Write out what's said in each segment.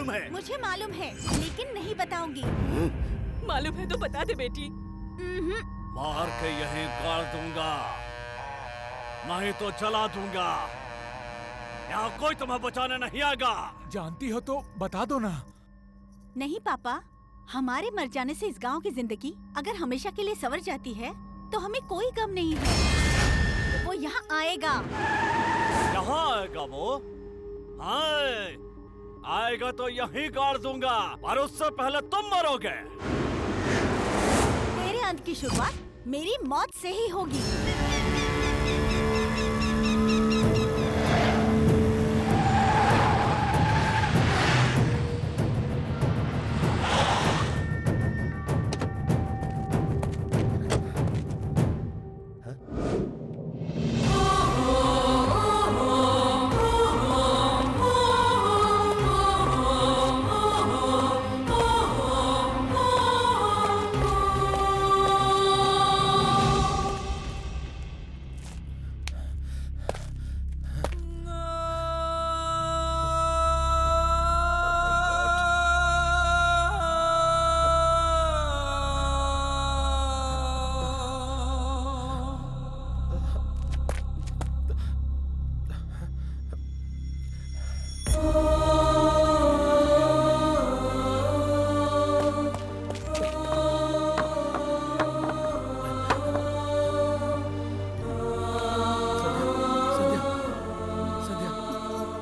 मालूम है? मुझे मालूम है, लेकिन नहीं बताऊंगी। मालूम है तो बता दे बेटी। मार के यहीं गाड़ दूंगा, नहीं तो जला दूंगा। यहाँ कोई तुम्हें बचाने नहीं आएगा। जानती हो तो बता दो ना। नहीं पापा, हमारे मर जाने से इस गांव की जिंदगी अगर हमेशा के लिए संवर जाती है तो हमें कोई गम नहीं है। वो यहाँ आएगा। यहाँ आएगा वो? आएगा तो यहीं गाड़ दूंगा, और उससे पहले तुम मरोगे। तेरे अंत की शुरुआत मेरी मौत से ही होगी।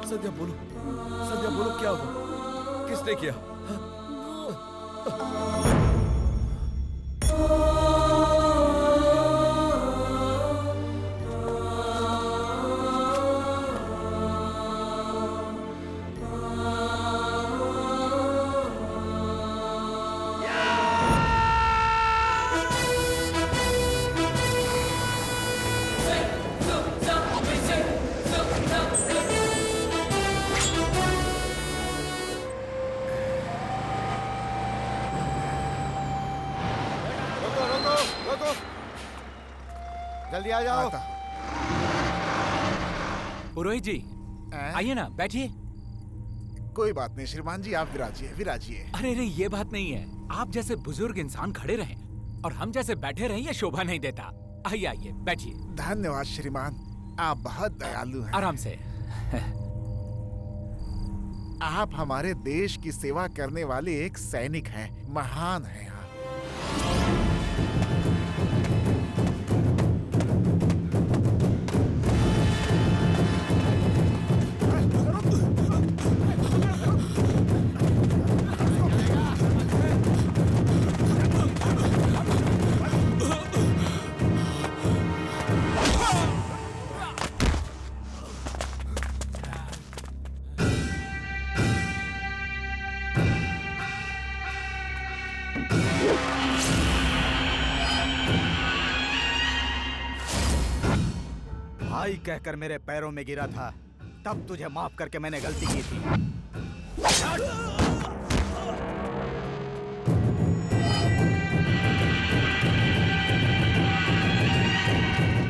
संध्या बोलो, क्या हुआ? किसने किया? जल्दी आ जाओ। पुरोहित जी आइए ना, बैठिए। कोई बात नहीं श्रीमान जी, आप विराजिए विराजिए। अरे रे, ये बात नहीं है। आप जैसे बुजुर्ग इंसान खड़े रहें और हम जैसे बैठे रहें, ये शोभा नहीं देता। आइए आइए, बैठिए। धन्यवाद श्रीमान, आप बहुत दयालु हैं। आराम से। आप हमारे देश की सेवा करने वाले एक सैनिक हैं, महान हैं आप। भाई कहकर मेरे पैरों में गिरा था, तब तुझे माफ करके मैंने गलती की थी।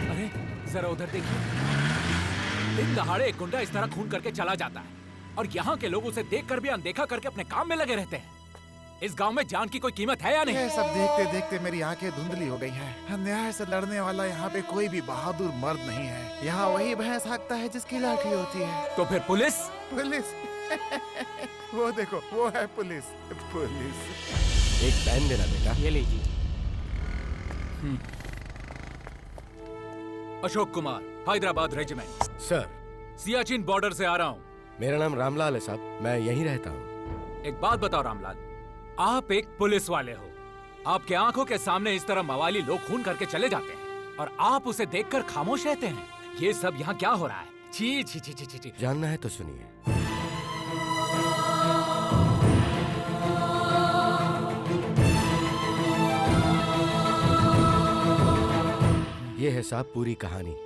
अरे जरा उधर देखिए। दिन दहाड़े एक गुंडा इस तरह खून करके चला जाता है और यहाँ के लोग उसे देखकर भी अनदेखा करके अपने काम में लगे रहते हैं। इस गांव में जान की कोई कीमत है या नहीं? ये सब देखते देखते मेरी आंखें धुंधली हो गई हैं। अन्याय से लड़ने वाला यहाँ पे कोई भी बहादुर मर्द नहीं है। यहाँ वही भैंस हाँकता है जिसकी लाठी होती है। तो फिर पुलिस? पुलिस वो देखो, वो है पुलिस। पुलिस। एक पेन देना बेटा। ये लीजिए। Ashok Kumar, Hyderabad regiment. Sir, Siachen border से आ रहा हूँ। मेरा नाम रामलाल है साहब, मैं यहीं रहता हूँ। एक बात बताओ रामलाल, आप एक पुलिस वाले हो। आपके आंखों के सामने इस तरह मवाली लोग खून करके चले जाते हैं और आप उसे देखकर खामोश रहते हैं। ये सब यहाँ क्या हो रहा है? छी छी छी छी छी। जानना है तो सुनिए। ये है साहब पूरी कहानी।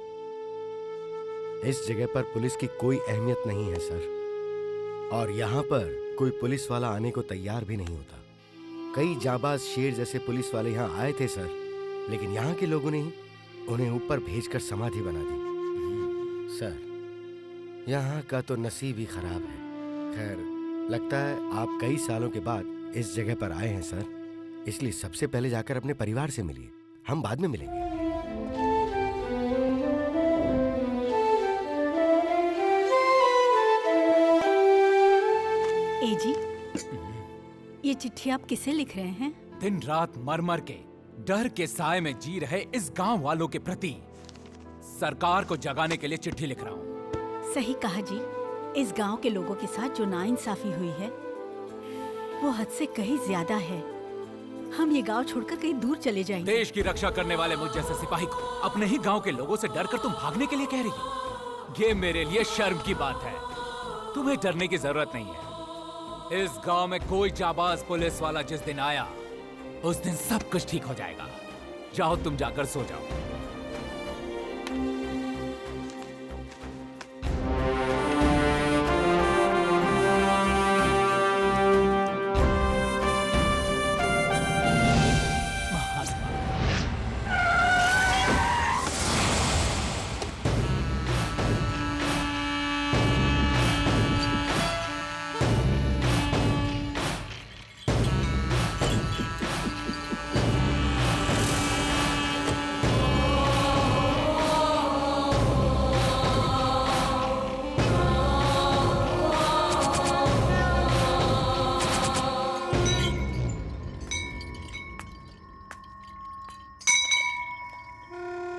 इस जगह पर पुलिस की कोई अहमियत नहीं है सर, और यहाँ पर कोई पुलिस वाला आने को तैयार भी नहीं होता। कई जाबाज शेर जैसे पुलिस वाले यहाँ आए थे सर, लेकिन यहाँ के लोगों ने ही उन्हें ऊपर भेजकर समाधि बना दी। सर, यहाँ का तो नसीब ही खराब है। खैर, लगता है आप कई सालों के बाद इस जगह पर आए हैं सर, इसलिए सबसे पहले जाकर अपने परिवार से मिलिए, हम बाद में मिलेंगे। ए जी, ये चिट्ठी आप किसे लिख रहे हैं? दिन रात मर मर के डर के साए में जी रहे इस गांव वालों के प्रति सरकार को जगाने के लिए चिट्ठी लिख रहा हूँ। सही कहा जी, इस गांव के लोगों के साथ जो नाइंसाफी हुई है वो हद से कहीं ज्यादा है। हम ये गांव छोड़कर कहीं दूर चले जाएंगे। देश की रक्षा करने वाले मुझ जैसे सिपाही को अपने ही गांव के लोगों से डरकर तुम भागने के लिए कह रही हो? ये मेरे लिए शर्म की बात है। तुम्हें डरने की जरूरत नहीं है। इस गांव में कोई जाबाज पुलिस वाला जिस दिन आया उस दिन सब कुछ ठीक हो जाएगा। जाओ तुम जाकर सो जाओ।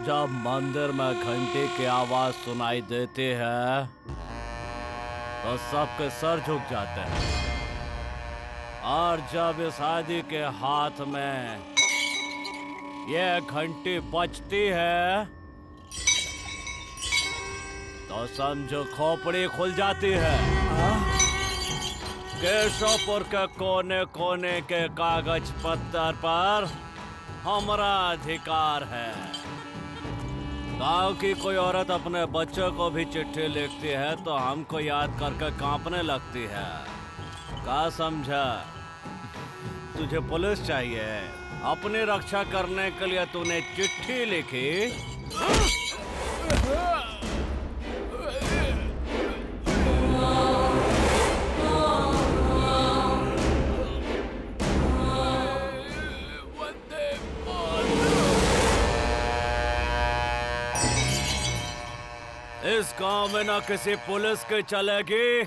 जब मंदिर में घंटे की आवाज सुनाई देती है तो सबके सर झुक जाते हैं, और जब इस आदि के हाथ में ये घंटी बजती है तो समझो खोपड़ी खुल जाती है। केशवपुर के कोने कोने के कागज पत्थर पर हमारा अधिकार है। गांव की कोई औरत अपने बच्चों को भी चिट्ठी लिखती है तो हमको याद करके कांपने लगती है। क्या समझा? तुझे पुलिस चाहिए, अपनी रक्षा करने के लिए तूने चिट्ठी लिखी। इस गांव में ना किसी पुलिस की चलेगी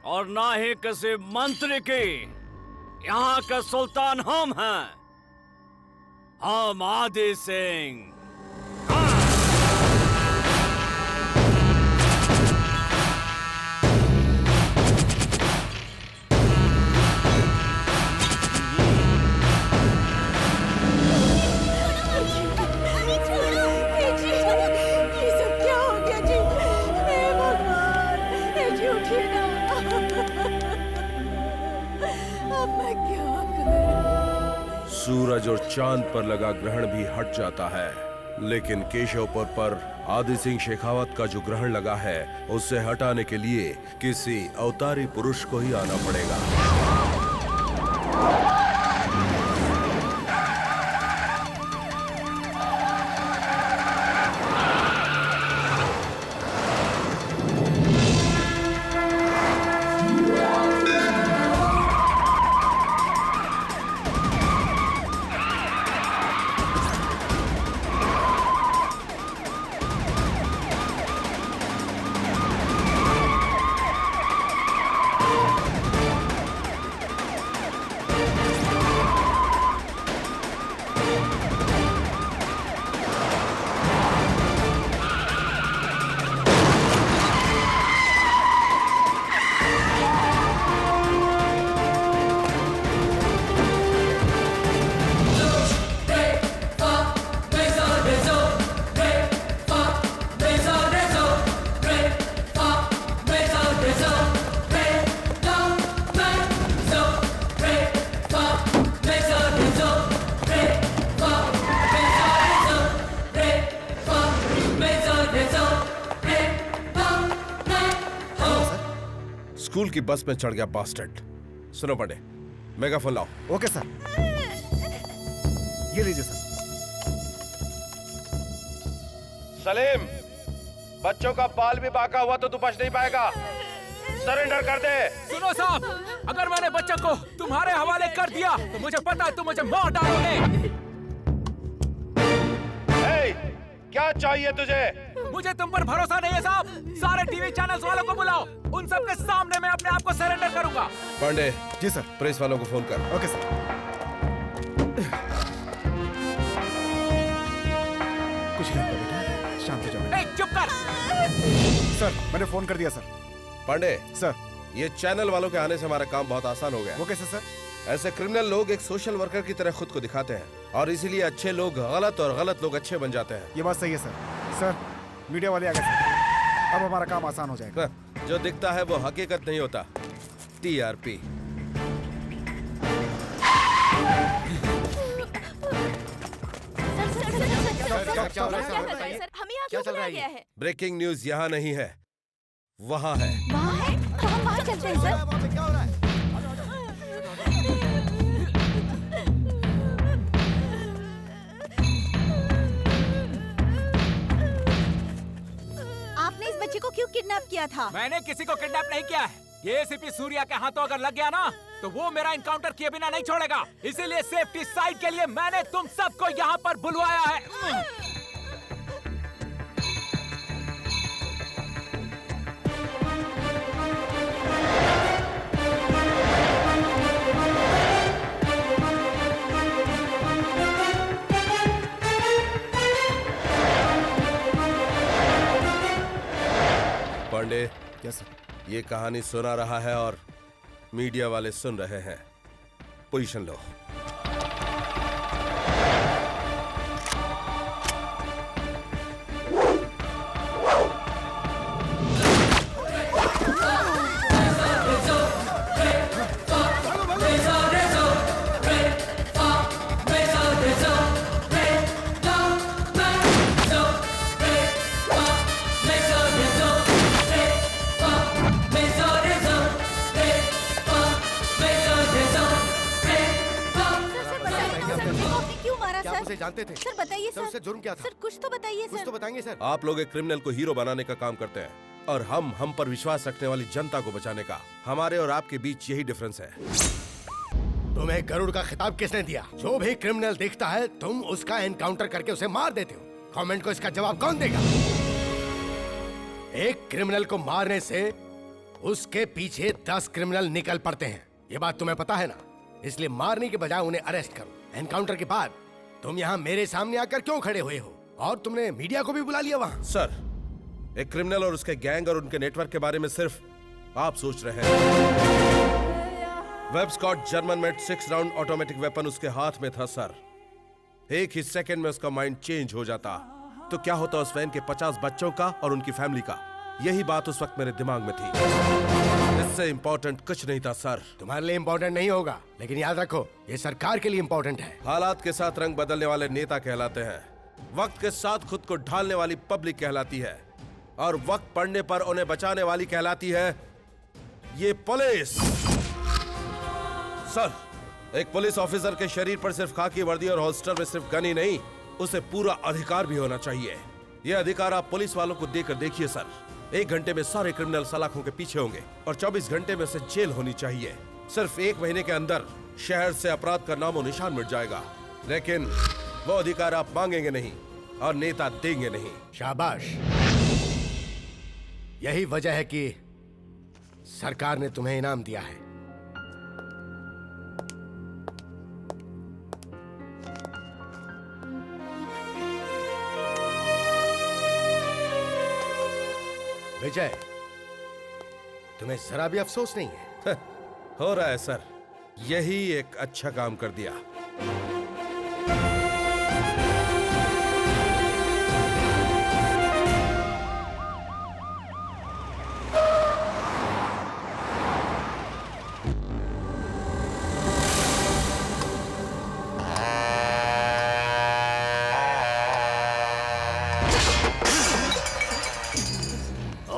और ना ही किसी मंत्री की। यहाँ के सुल्तान हम हैं, हम आदि सिंह। सूरज और चांद पर लगा ग्रहण भी हट जाता है, लेकिन केशवपुर पर आदि सिंह शेखावत का जो ग्रहण लगा है उसे हटाने के लिए किसी अवतारी पुरुष को ही आना पड़ेगा। स्कूल की बस में चढ़ गया बास्टर्ड। सुनो बड़े, मेगाफोन लाओ। Okay sir. ये लीजिए सर। सलीम, बच्चों का बाल भी बांका हुआ तो तू बच नहीं पाएगा। सरेंडर कर दे। सुनो साहब, अगर मैंने बच्चे को तुम्हारे हवाले कर दिया तो मुझे पता है तुम मुझे मार डालोगे। क्या चाहिए तुझे? मुझे तुम पर भरोसा नहीं है साहब। सारे टीवी चैनल्स वालों को बुलाओ, उन सब के सामने मैं अपने आप को सरेंडर करूंगा। पांडे। जी सर। प्रेस वालों को फोन कर। Okay sir. कुछ नहीं होगा बेटा, शांत हो जाओ। चुप कर। सर मैंने फोन कर दिया सर। पांडे सर ये चैनल वालों के आने से हमारा काम बहुत आसान हो गया। वो कैसे सर? ऐसे क्रिमिनल लोग एक सोशल वर्कर की तरह खुद को दिखाते हैं और इसीलिए अच्छे लोग गलत और गलत लोग अच्छे बन जाते हैं। ये बात सही है सर। सर मीडिया वाले आ गए सर, अब हमारा काम आसान हो जाएगा। जो दिखता है वो हकीकत नहीं होता। TRP। हमें यहाँ क्यों बुलाया गया है? ब्रेकिंग न्यूज यहाँ नहीं है, वहाँ है। वहाँ है तो हम वहाँ चलते हैं सर। क्या हो रहा है? आपने इस बच्चे को क्यों किडनैप किया था? मैंने किसी को किडनैप नहीं किया है। ये ACP सूर्या के हाथों अगर लग गया ना तो वो मेरा इनकाउंटर किए बिना नहीं छोड़ेगा। इसीलिए सेफ्टी साइड के लिए मैंने तुम सबको यहाँ पर बुलवाया है। पांडे। Yes sir. ये कहानी सुना रहा है और मीडिया वाले सुन रहे हैं। पोजीशन लो। जानते थे? सर बताइए सर उससे जुर्म क्या था? सर कुछ तो बताइए कुछ सर। तो बताएंगे सर। आप लोग एक क्रिमिनल को हीरो बनाने का काम करते हैं और हम पर विश्वास रखने वाली जनता को बचाने का। हमारे और आपके बीच यही डिफरेंस है। तुम्हें गरुड़ का खिताब किसने दिया? जो भी क्रिमिनल दिखता है तुम उसका एनकाउंटर करके उसे मार देते हो। गवर्नमेंट को इसका जवाब कौन देगा? एक क्रिमिनल को मारने से उसके पीछे 10 क्रिमिनल निकल पड़ते हैं। ये बात तुम्हें पता है ना? इसलिए मारने के बजाय उन्हें अरेस्ट करो। एनकाउंटर के बाद तुम यहाँ मेरे सामने आकर क्यों खड़े हुए हो? और तुमने मीडिया को भी बुला लिया वहाँ। सर, एक क्रिमिनल और उसके गैंग और उनके नेटवर्क के बारे में सिर्फ आप सोच रहे हैं। Webley Scott German made 6 round automatic weapon उसके हाथ में था सर। एक ही सेकंड में उसका माइंड चेंज हो जाता तो क्या होता उस वैन के 50 बच्चों का और उनकी फैमिली का। यही बात उस वक्त मेरे दिमाग में थी। इससे इंपॉर्टेंट कुछ नहीं था सर। तुम्हारे लिए इंपॉर्टेंट नहीं होगा, लेकिन याद रखो ये सरकार के लिए इंपॉर्टेंट है। हालात के साथ रंग बदलने वाले नेता कहलाते हैं, वक्त के साथ खुद को ढालने वाली पब्लिक कहलाती है और वक्त पड़ने पर उन्हें बचाने वाली कहलाती है ये पुलिस। सर, एक पुलिस ऑफिसर के शरीर पर सिर्फ खाकी वर्दी और होल्स्टर में सिर्फ गन ही नहीं, उसे पूरा अधिकार भी होना चाहिए। यह अधिकार आप पुलिस वालों को देकर देखिए सर। 1 घंटे में सारे क्रिमिनल सलाखों के पीछे होंगे और 24 घंटे में से जेल होनी चाहिए। सिर्फ 1 महीने के अंदर शहर से अपराध का नामो निशान मिट जाएगा। लेकिन वो अधिकार आप मांगेंगे नहीं और नेता देंगे नहीं। शाबाश, यही वजह है कि सरकार ने तुम्हें इनाम दिया है। विजय, तुम्हें जरा भी अफसोस नहीं है? हो रहा है सर, यही एक अच्छा काम कर दिया।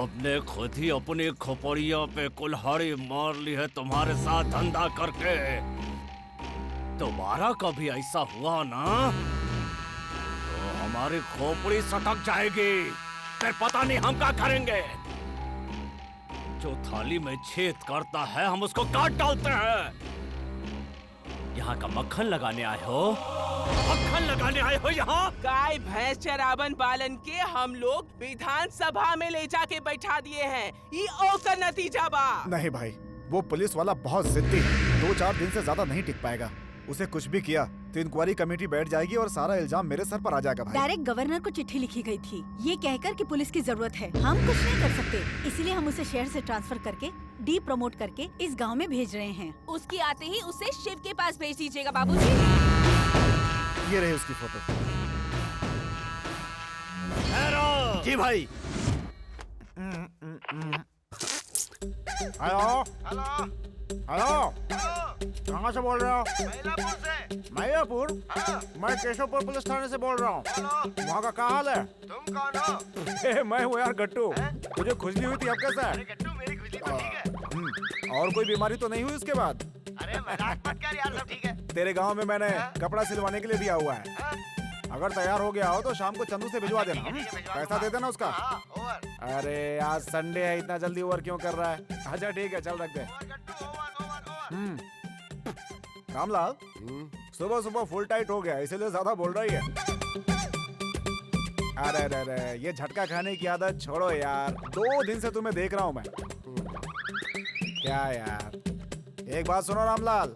अपने खुद ही अपनी खोपड़ियों पे कुल्हाड़ी मार ली है तुम्हारे साथ धंधा करके। दोबारा कभी ऐसा हुआ ना तो हमारी खोपड़ी सटक जाएगी, फिर पता नहीं हम क्या करेंगे। जो थाली में छेद करता है हम उसको काट डालते हैं। यहाँ का मक्खन लगाने आए हो? मक्खन लगाने आए हो यहाँ? गाय भैंस चरावन पालन के हम लोग विधानसभा में ले जाके बैठा दिए हैं। ये ओकर नतीजा बा। नहीं भाई, वो पुलिस वाला बहुत जिद्दी है। 2-4 दिन से ज्यादा नहीं टिक पाएगा। उसे कुछ भी किया तो इंक्वायरी कमेटी बैठ जाएगी और सारा इल्जाम मेरे सर पर आ जाएगा भाई। डायरेक्ट गवर्नर को चिट्ठी लिखी गई थी ये कहकर कि पुलिस की जरूरत है। हम कुछ नहीं कर सकते, इसलिए हम उसे शहर से ट्रांसफर करके डी प्रमोट करके इस गांव में भेज रहे हैं। उसकी आते ही उसे शिव के पास भेज दीजिएगा बाबूजी। ये रही उसकी फोटो। जी भाई। हेलो हेलो, कहाँ से बोल रहे हो? मैलापुर। मैं केशवपुर पुलिस थाने से बोल रहा हूँ। वहाँ का क्या हाल है? तुम कौन हो? मैं हूँ यार गट्टू। मुझे खुजली हुई थी, अब कैसा है? गट्टू, मेरी खुजली तो ठीक है। और कोई बीमारी तो नहीं हुई उसके बाद? अरे मजाक मत कर यार, सब ठीक है। तेरे गांव में मैंने कपड़ा सिलवाने के लिए दिया हुआ है। अगर तैयार हो गया हो तो शाम को चंदू से भिजवा देना। पैसा दे देना उसका। अरे आज संडे है, इतना जल्दी ओवर क्यों कर रहा है? अच्छा ठीक है, चल रख दे। रामलाल, सुबह सुबह फुल टाइट हो गया, इसीलिए ज्यादा बोल रही है। अरे अरे अरे, ये झटका खाने की आदत छोड़ो यार। 2 दिन से तुम्हें देख रहा हूँ मैं। क्या यार, एक बात सुनो रामलाल,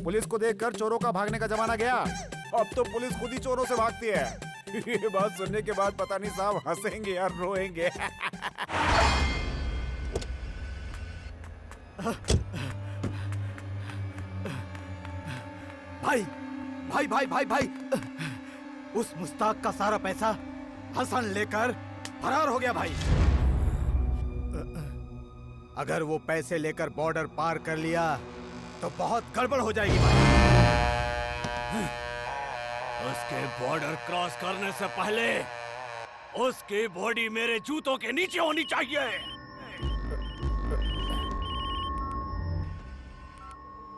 पुलिस को देखकर चोरों का भागने का जमाना गया। अब तो पुलिस खुद ही चोरों से भागती है। ये बात सुनने के बाद पता नहीं साहब हंसेंगे या रोएंगे। भाई भाई भाई भाई भाई, उस मुस्ताक का सारा पैसा हसन लेकर फरार हो गया भाई। अगर वो पैसे लेकर बॉर्डर पार कर लिया तो बहुत गड़बड़ हो जाएगी भाई। उसके बॉर्डर क्रॉस करने से पहले उसकी बॉडी मेरे जूतों के नीचे होनी चाहिए।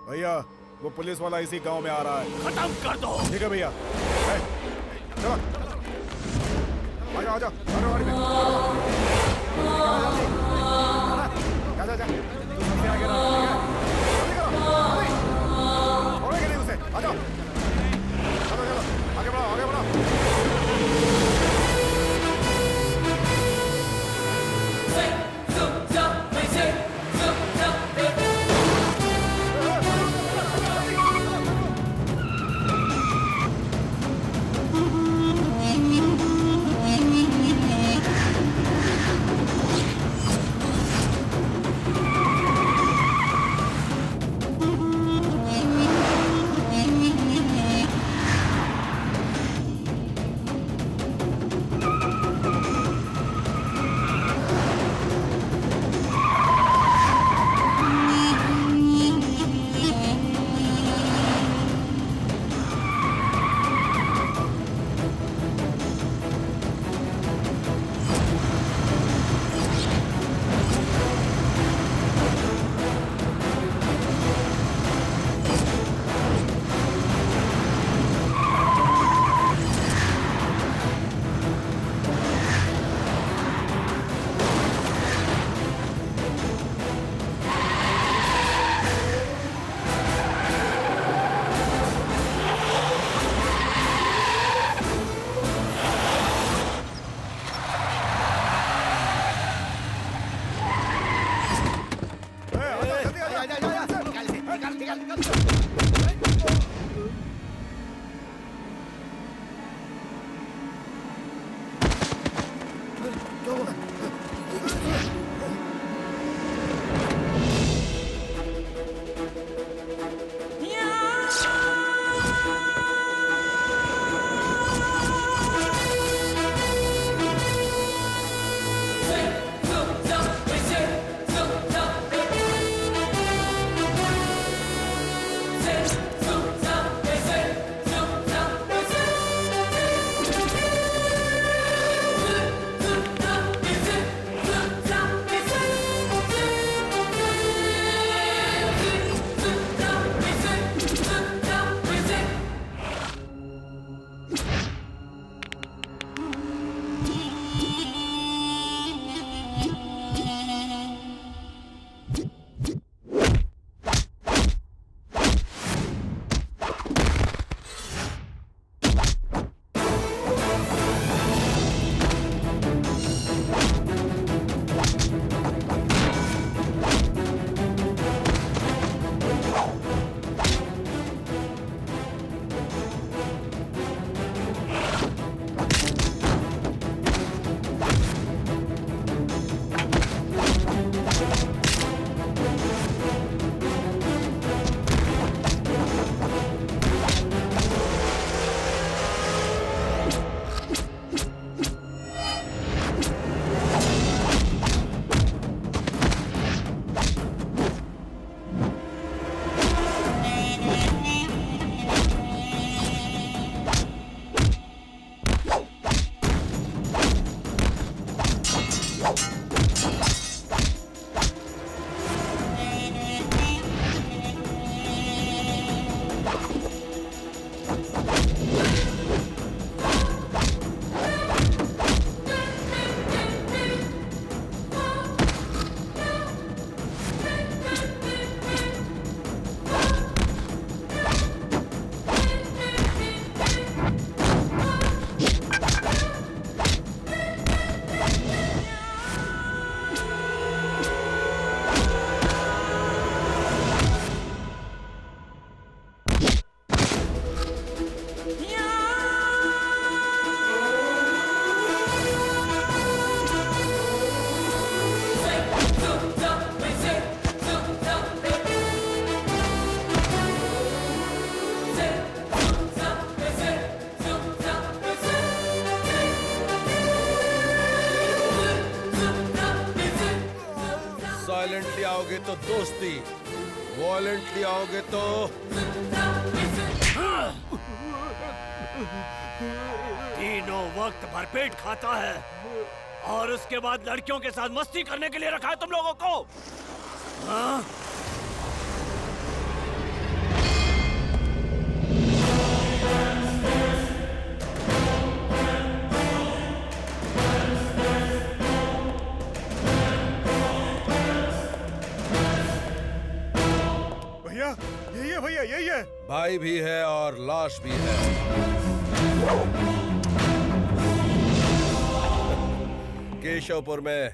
भैया, वो पुलिस वाला इसी गांव में आ रहा है। खत्म कर दो। ठीक है भैया। चलो, आजा आजा, अरे गाड़ी में। जा जा जा, तू सबसे आगे रहा, ठीक है? जल्दी करो, जल्दी। छोड़ेंगे नहीं उसे, आजा। चलो चलो, आगे बढ़ो, आगे बढ़ो। आओगे तो दोस्ती, वॉलेंटली आओगे तो तीनों वक्त भरपेट खाता है और उसके बाद लड़कियों के साथ मस्ती करने के लिए रखा है तुम लोगों को। हाँ? भैया यही है, भैया यही है। भाई भी है और लाश भी है। केशवपुर में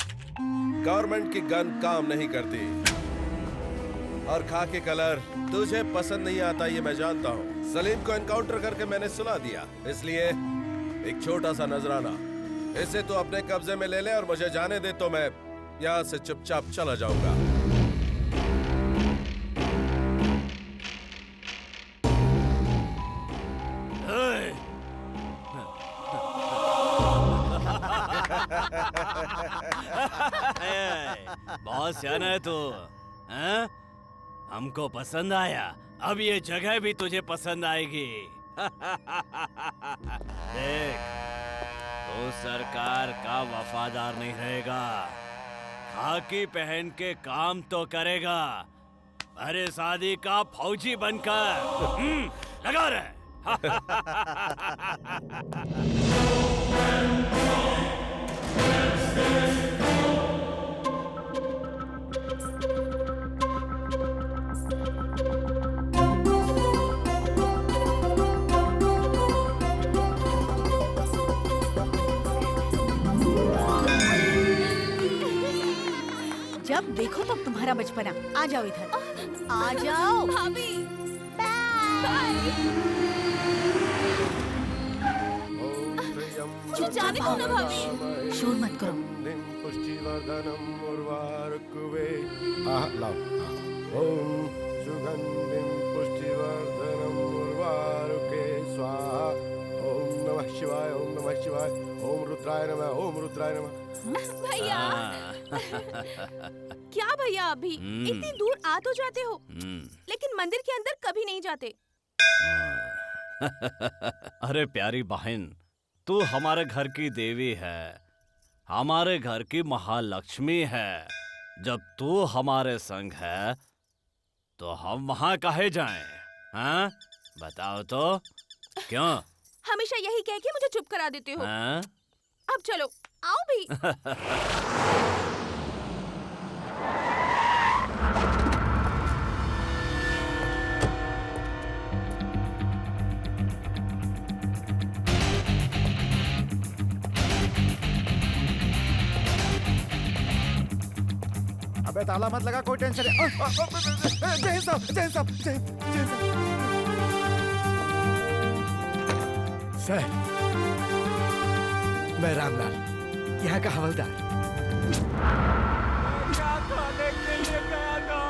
गवर्नमेंट की गन काम नहीं करती और खाकी कलर तुझे पसंद नहीं आता, ये मैं जानता हूँ। सलीम को एनकाउंटर करके मैंने सुला दिया, इसलिए एक छोटा सा नजराना इसे तू अपने कब्जे में ले ले और मुझे जाने दे तो मैं यहाँ से चुपचाप चला जाऊंगा। बहुत सियाना है तू, हैं? हमको पसंद आया, अब ये जगह भी तुझे पसंद आएगी। देख, तू सरकार का वफादार नहीं रहेगा, खाकी पहन के काम तो करेगा, अरे शादी का फौजी बनकर लगा रहे। जब देखो तब तुम्हारा बचपना। आ जाओ इधर, आ जाओ भाभी। क्यों जाने दो ना भाभी। शोर मत करो। लाओ। ओम सुगंधिम पुष्टिवर्धनम उर्वारुके स्वाहा। ओम नमः शिवाय, ओम नमः शिवाय, ओम रुद्राय नमः, ओम रुद्राय नमः। भैया क्या भैया, अभी इतनी दूर आ तो जाते हो लेकिन मंदिर के अंदर कभी नहीं जाते। अरे प्यारी बहन, तू हमारे घर की देवी है, हमारे घर की महालक्ष्मी है। जब तू हमारे संग है तो हम वहाँ काहे जाएं? हाँ? बताओ तो क्यों? हमेशा यही कह के मुझे चुप करा देते हो। हाँ? अब चलो आओ भी। अबे ताला मत लगा, कोई टेंशन है। जय साहब, जय साहब, जय साहब। सर, मैं रामलाल, यहाँ का हवलदार। क्या खाने के लिए गया था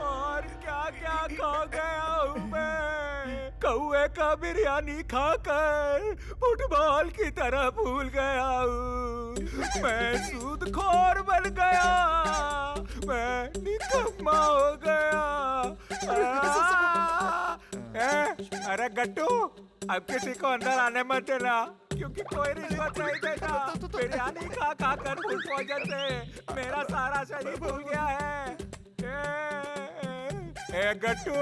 और क्या क्या खा गया हूँ मैं। कौए का बिरयानी खाकर फुटबॉल की तरह भूल गया हूँ। मैं सूदखोर बन गया, मैं निकम्मा हो गया। अरे गट्टू, अब किसी को अंदर आने मत देना, क्योंकि कोई रिश्वत नहीं देता। बिरयानी खा खा कर फूड पॉइजन से मेरा सारा शरीर फूल गया है। ए गट्टू,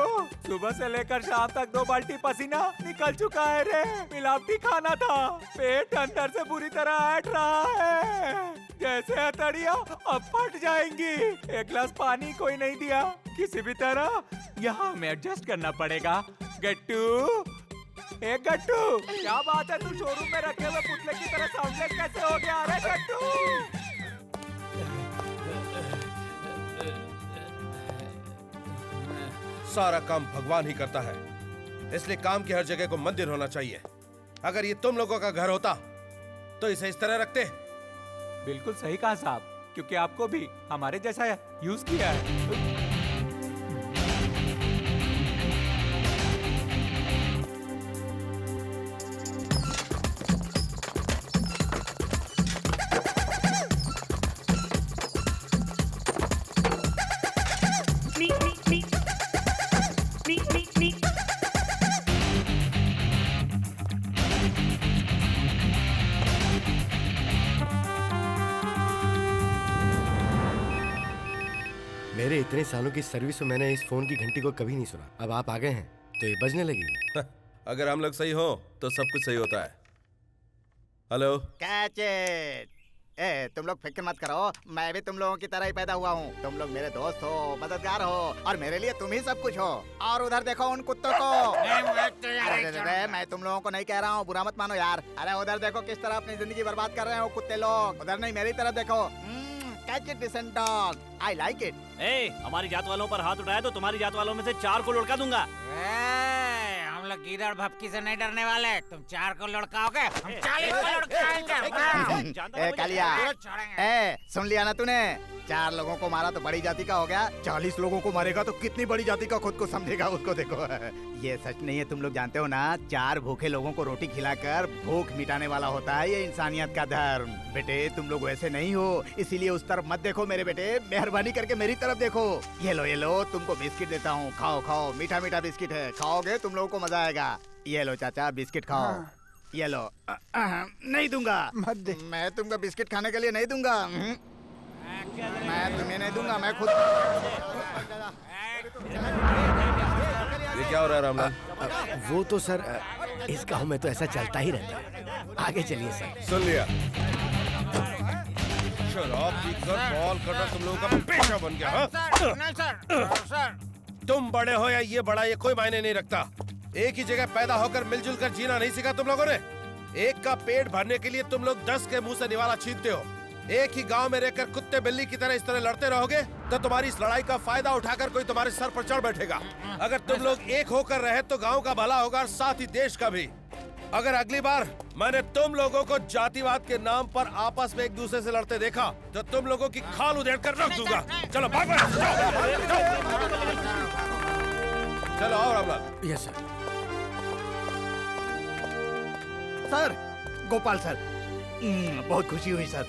सुबह से लेकर शाम तक 2 बाल्टी पसीना निकल चुका है रे। मिलावटी खाना था, पेट अंदर से बुरी तरह ऐट रहा है, जैसे हथौड़ियां अब फट जाएंगी। 1 गिलास पानी कोई नहीं दिया, किसी भी तरह यहाँ हमें एडजस्ट करना पड़ेगा। गट्टू, ए गट्टू, क्या बात है, तू शोरूम में रखे हुए पुतले की तरह साउंडलेस कैसे हो गया? अरे गट्टू, सारा काम भगवान ही करता है, इसलिए काम की हर जगह को मंदिर होना चाहिए। अगर ये तुम लोगों का घर होता तो इसे इस तरह रखते। बिल्कुल सही कहा साहब, क्योंकि आपको भी हमारे जैसा यूज किया है। इतने सालों की सर्विस में मैंने इस फोन की घंटी को कभी नहीं सुना। अब आप आ गए हैं तो ये बजने लगी। अगर हम लोग सही हो तो सब कुछ सही होता है। हेलो। Catch it. ए, तुम लोग फिक्र मत करो, मैं भी तुम लोगों की तरह ही पैदा हुआ हूँ। तुम लोग मेरे दोस्त हो, मददगार हो, और मेरे लिए तुम ही सब कुछ हो। और उधर देखो उन कुत्तों को। अरे मैं तुम लोगों को नहीं कह रहा हूँ, बुरा मत मानो यार। अरे उधर देखो किस तरह अपनी जिंदगी बर्बाद कर रहे हो कुत्ते लोग। उधर नहीं, मेरी तरफ देखो। Catch it decent dog, I like it. हमारी जात वालों पर हाथ उठाए तो तुम्हारी जात वालों में से 4 को लुढ़का दूंगा। हम लोग गीदड़ भपकी से नहीं डरने वाले। तुम 4 को लुढ़काओगे, हम 40 को लुढ़काएंगे। कालिया, सुन लिया ना तूने? 4 लोगों को मारा तो बड़ी जाति का हो गया, 40 लोगों को मारेगा तो कितनी बड़ी जाति का खुद को समझेगा, उसको देखो। ये सच नहीं है, तुम लोग जानते हो ना? 4 भूखे लोगों को रोटी खिलाकर भूख मिटाने वाला होता है ये इंसानियत का धर्म। बेटे तुम लोग वैसे नहीं हो, इसीलिए उस तरफ मत देखो मेरे बेटे, मेहरबानी करके मेरी तरफ देखो। ये लो, तुमको बिस्किट देता हूँ, खाओ खाओ, मीठा मीठा बिस्किट है, खाओगे तुम लोगों को मजा आएगा। ये लो चाचा, बिस्किट खाओ। ये लो। नहीं दूंगा, मैं तुमको बिस्किट खाने के लिए नहीं दूंगा। मैं तुम्हें नहीं दूंगा, मैं खुद। ये क्या हो रहा है रामलाल? वो तो सर इस गांव में तो ऐसा चलता ही रहता है। आगे चलिए सर। सुन लिया, शराब पीकर बॉल करना तुम लोगों का पेशा बन गया। हाँ? नहीं सर। तुम बड़े हो या ये बड़ा, ये कोई मायने नहीं रखता। एक ही जगह पैदा होकर मिलजुल कर जीना नहीं सीखा तुम लोगों ने। एक का पेट भरने के लिए तुम लोग 10 के मुंह से निवाला छीनते हो। एक ही गांव में रहकर कुत्ते बिल्ली की तरह इस तरह लड़ते रहोगे तो तुम्हारी इस लड़ाई का फायदा उठाकर कोई तुम्हारे सर पर चढ़ बैठेगा। अगर तुम लोग एक होकर रहे तो गांव का भला होगा और साथ ही देश का भी। अगर अगली बार मैंने तुम लोगों को जातिवाद के नाम पर आपस में एक दूसरे से लड़ते देखा तो तुम लोगों की खाल उधेड़ कर रख दूंगा। चलो भागो, चलो आओ Ramlal. Yes sir. Sir, Gopal sir, बहुत खुशी हुई सर।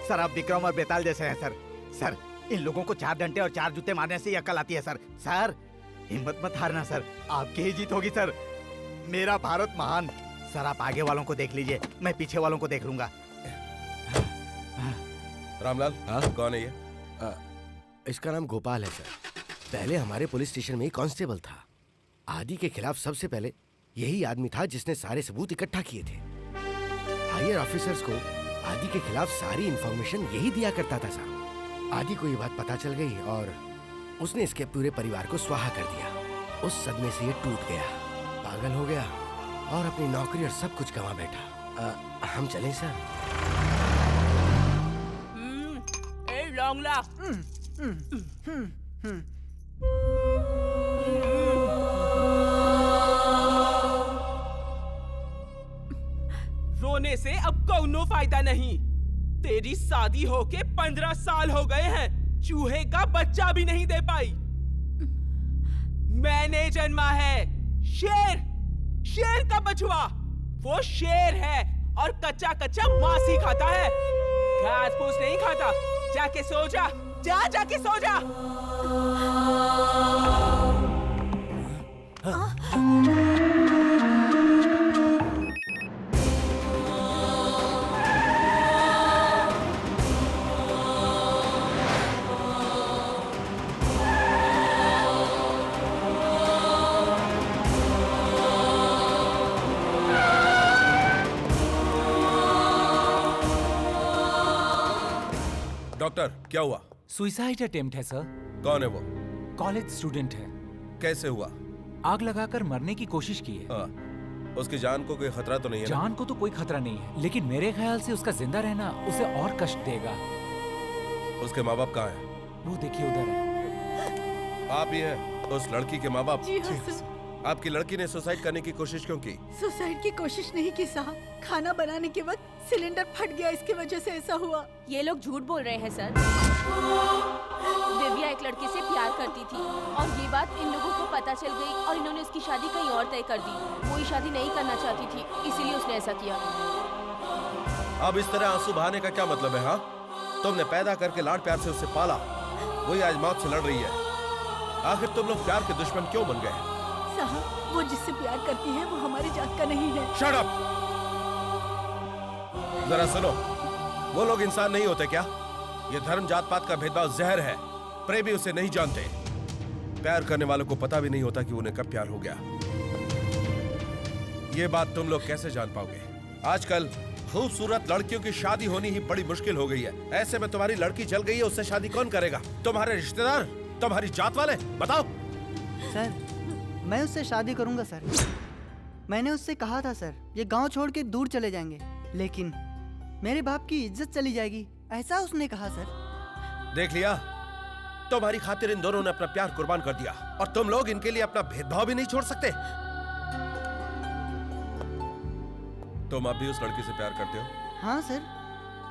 सर आप विक्रम और बेताल जैसे हैं सर। सर इन लोगों को 4 डंडे और 4 जूते मारने से ही अकल आती है सर। सर हिम्मत मत हारना सर, आपकी ही जीत होगी सर। मेरा भारत महान। सर आप आगे वालों को देख लीजिए, मैं पीछे वालों को देख लूंगा। रामलाल, हाँ? कौन है ये? इसका नाम गोपाल है सर। पहले हमारे पुलिस स्टेशन में ही कांस्टेबल था। आदि के खिलाफ सबसे पहले यही आदमी था जिसने सारे सबूत इकट्ठा किए थे। हायर ऑफिसर्स को आदि के खिलाफ सारी इंफॉर्मेशन यही दिया करता था साहब। आदि को ये बात पता चल गई और उसने इसके पूरे परिवार को स्वाहा कर दिया। उस सदमे से ये टूट गया, पागल हो गया और अपनी नौकरी और सब कुछ गंवा बैठा। हम चलें सर? लौंगला, रोने से अब कोनो फायदा नहीं। तेरी शादी होके 15 साल हो गए हैं, चूहे का बच्चा भी नहीं दे पाई। मैंने जन्मा है शेर का बछुआ। वो शेर है और कच्चा कच्चा मांस ही खाता है, घास फूस नहीं खाता। जाके सो जा, जाके सो जा। डॉक्टर क्या हुआ? सुसाइड अटेम्प्ट है सर। कौन है वो? कॉलेज स्टूडेंट है। कैसे हुआ? आग लगाकर मरने की कोशिश की है। उसकी जान को कोई खतरा तो नहीं है? जान को तो कोई खतरा नहीं है, लेकिन मेरे ख्याल से उसका जिंदा रहना उसे और कष्ट देगा। उसके माँ बाप कहाँ हैं? वो देखिए उधर है। आप ही हैं उस लड़की के माँ बाप? जी हाँ सर। आपकी लड़की ने सुसाइड करने की कोशिश क्यों की? सुसाइड की कोशिश नहीं की साहब, खाना बनाने के वक्त सिलेंडर फट गया, इसकी वजह से ऐसा हुआ। ये लोग झूठ बोल रहे हैं सर। दिव्या एक लड़के से प्यार करती थी और ये बात इन लोगों को पता चल गई और इन्होंने उसकी शादी कहीं और तय कर दी। वो शादी नहीं करना चाहती थी, इसीलिए उसने ऐसा किया। अब इस तरह आंसू बहाने का क्या मतलब है? हाँ, तुमने पैदा करके लाड प्यार से उसे पाला, वही आज मौत से लड़ रही है। आखिर तुम लोग प्यार के दुश्मन क्यों बन गए? साहब वो जिससे प्यार करती है वो हमारी जात का नहीं है। Shut up! जरा सुनो, वो लोग इंसान नहीं होते क्या? ये धर्म जात पात का भेदभाव जहर है। प्रेमी उसे नहीं जानते। प्यार करने वालों को पता भी नहीं होता कि उन्हें कब प्यार हो गया। ये बात तुम लोग कैसे जान पाओगे? आजकल खूबसूरत लड़कियों की शादी होनी ही बड़ी मुश्किल हो गई है। ऐसे में तुम्हारी लड़की जल गई है, उससे शादी कौन करेगा? तुम्हारे रिश्तेदार, तुम्हारी जात वाले? बताओ। सर, मैं उससे शादी करूंगा सर। मैंने उससे कहा था सर, ये गांव छोड़ के दूर चले जाएंगे, लेकिन मेरे बाप की इज्जत चली जाएगी, ऐसा उसने कहा सर। देख लिया, तुम्हारी खातिर इन दोनों ने अपना प्यार कुर्बान कर दिया और तुम लोग इनके लिए अपना भेदभाव भी नहीं छोड़ सकते। तुम अब भी उस लड़की से प्यार करते हो? हाँ सर,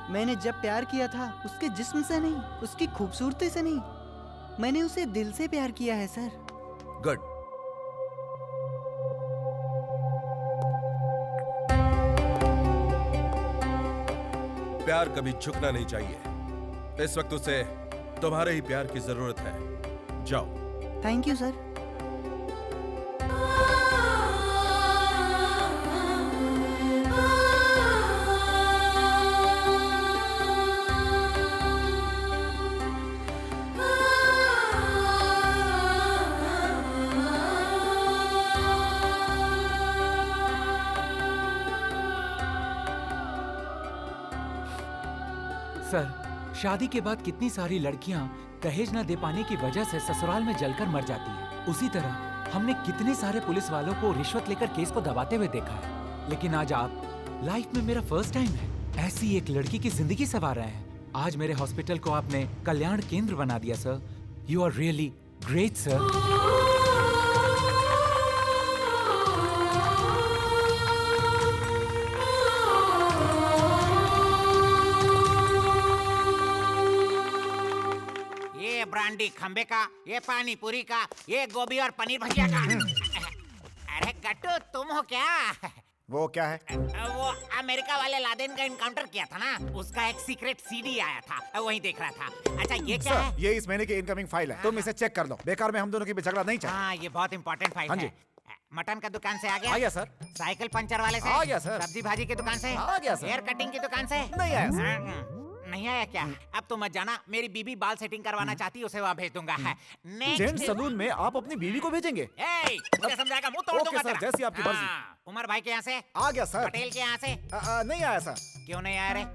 मैंने जब प्यार किया था उसके जिस्म से नहीं, उसकी खूबसूरती से नहीं, मैंने उसे दिल से प्यार किया है सर। गुड। प्यार कभी झुकना नहीं चाहिए। इस वक्त उसे तुम्हारे ही प्यार की जरूरत है। जाओ। Thank you sir. सर, शादी के बाद कितनी सारी लड़कियां दहेज न दे पाने की वजह से ससुराल में जलकर मर जाती हैं। उसी तरह हमने कितने सारे पुलिस वालों को रिश्वत लेकर केस को दबाते हुए देखा है, लेकिन आज आप लाइफ में मेरा फर्स्ट टाइम है ऐसी एक लड़की की जिंदगी संवार रहे हैं। आज मेरे हॉस्पिटल को आपने कल्याण केंद्र बना दिया sir. You are really great sir. Brandy खंबे का, ये पानी पूरी का, ये गोभी और पनीर भजिया का। अरे गट्टू, तुम हो क्या? वो क्या है? वो अमेरिका वाले लादेन का इनकाउंटर किया था ना, उसका एक सीक्रेट सीडी आया था, वही देख रहा था। अच्छा ये क्या है? ये इस महीने की इनकमिंग फाइल है, तुम इसे चेक कर लो। बेकार में हम दोनों की झगड़ा नहीं चाहिए। हाँ, ये बहुत इंपॉर्टेंट फाइल है। मटन का दुकान से आ गया? आ गया सर। साइकिल पंचर वाले से? आ गया सर। सब्जी भाजी की दुकान से? आ गया सर। हेयर कटिंग की दुकान से? नहीं आया सर। नहीं आया क्या? अब तो मत जाना, मेरी बीबी बाल सेटिंग करवाना चाहती है, उसे वहाँ भेज दूंगा। जेंट सलून में आप अपनी बीवी को भेजेंगे? मुझे समझाएगा, मुंह तोड़ दूंगा सर, जैसी आपकी मर्जी। उमर भाई के यहाँ से? आ गया सर। पटेल के यहाँ से? नहीं आया सर। क्यों नहीं आया रे?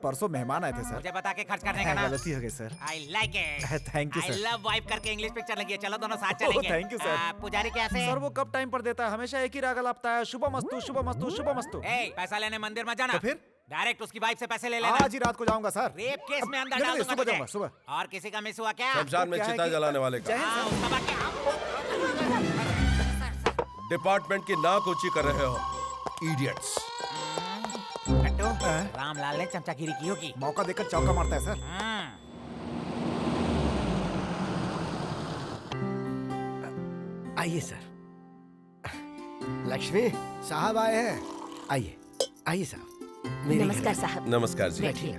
परसों मेहमान आए थे सर। मुझे बता के खर्च करने का ना। गलती हो गई sir. I like it. Thank you sir. I love wife करके इंग्लिश पिक्चर लगी है, चलो दोनों साथ चलेंगे। Thank you sir. पुजारी के यहाँ से? सर वो कब टाइम पर देता है, हमेशा एक ही राग लापता है, शुभ मस्तु शुभ मस्तु शुभ मस्तु। पैसा लेने मंदिर मत जाना। तो फिर डायरेक्ट उसकी वाइफ से पैसे ले लेना। आज ही रात को जाऊंगा सर। रेप केस में अंदर डाल दूंगा सुबह जाऊंगा सुबह। और किसी का मिस हुआ क्या? शमशान में चिता जलाने वाले का। डिपार्टमेंट की नाक ऊंची कर रहे हो, इडियट्स। रामलाल ने चमचागिरी की होगी। मौका देकर चौका मारता है सर। आइए सर। लक्ष्मी साहब आए हैं, आइए आइए साहब। नमस्कार साहब। नमस्कार जी। बैठिए।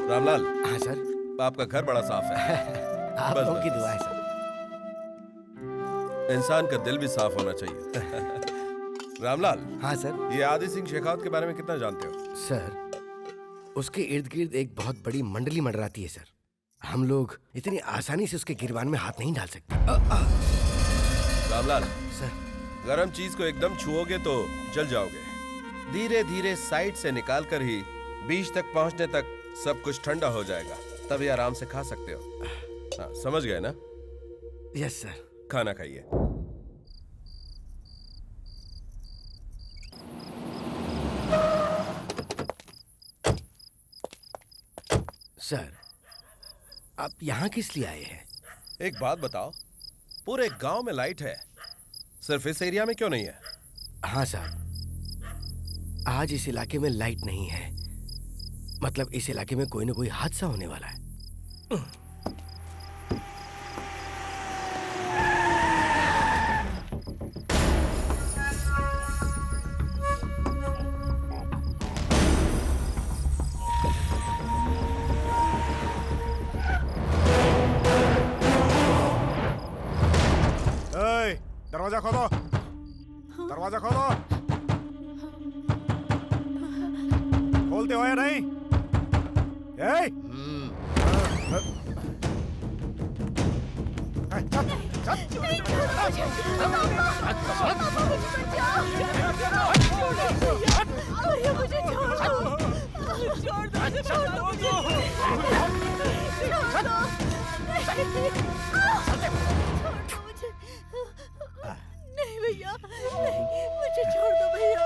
रामलाल। हाँ सर। आपका घर बड़ा साफ है। आप लोगों की दुआ है सर। इंसान का दिल भी साफ होना चाहिए। रामलाल। हाँ सर। ये आदि सिंह शेखावत के बारे में कितना जानते हो? सर, उसके इर्द गिर्द एक बहुत बड़ी मंडली मंडराती है सर। हम लोग इतनी आसानी से उसके गिरबान में हाथ नहीं डाल सकते। रामलाल सर, गरम चीज को एकदम छुओगे तो जल जाओगे। धीरे धीरे साइड से निकाल कर ही बीच तक पहुंचने तक सब कुछ ठंडा हो जाएगा, तभी आराम से खा सकते हो। हाँ, समझ गए ना? Yes sir. खाना खाइए। सर, आप यहाँ किस लिए आए हैं? एक बात बताओ, पूरे गांव में लाइट है, सिर्फ इस एरिया में क्यों नहीं है? हाँ साहब, आज इस इलाके में लाइट नहीं है, मतलब इस इलाके में कोई ना कोई हादसा होने वाला है। दरवाजा खोलो, दरवाजा खोलो। खोलते हो या नहीं? ए! नहीं भैया, नहीं, मुझे छोड़ दो भैया।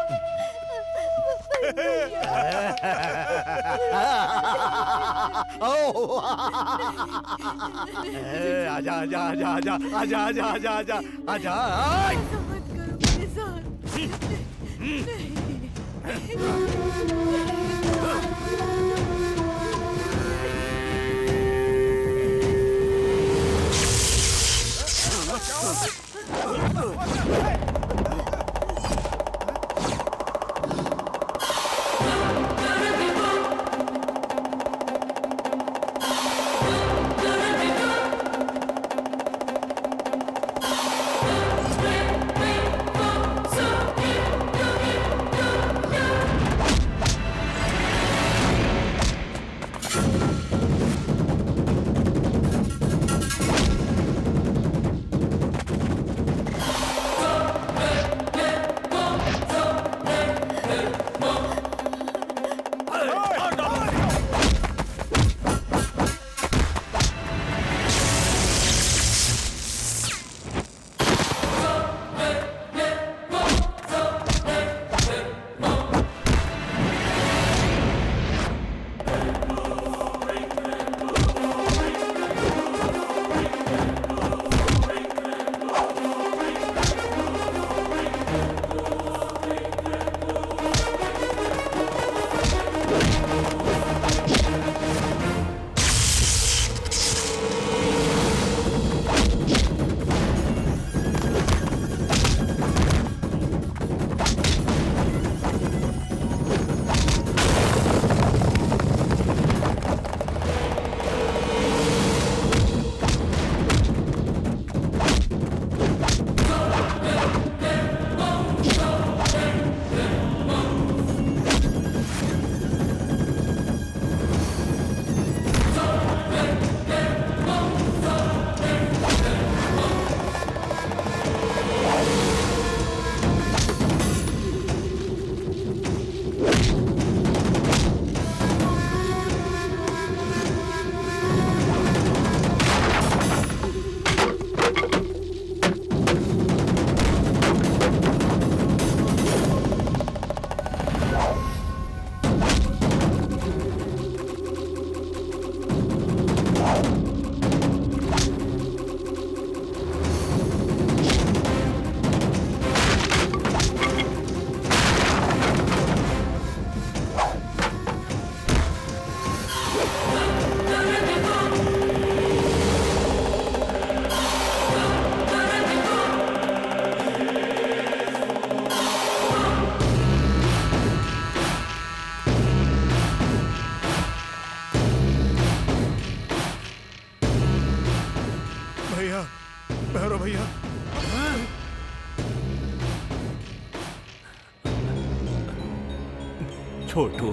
आजा आजा आजा आजा आजा आजा आजा आजा आजा ऐसा मत करो मेरे साथ। भैया, भैरव भैया। छोटू,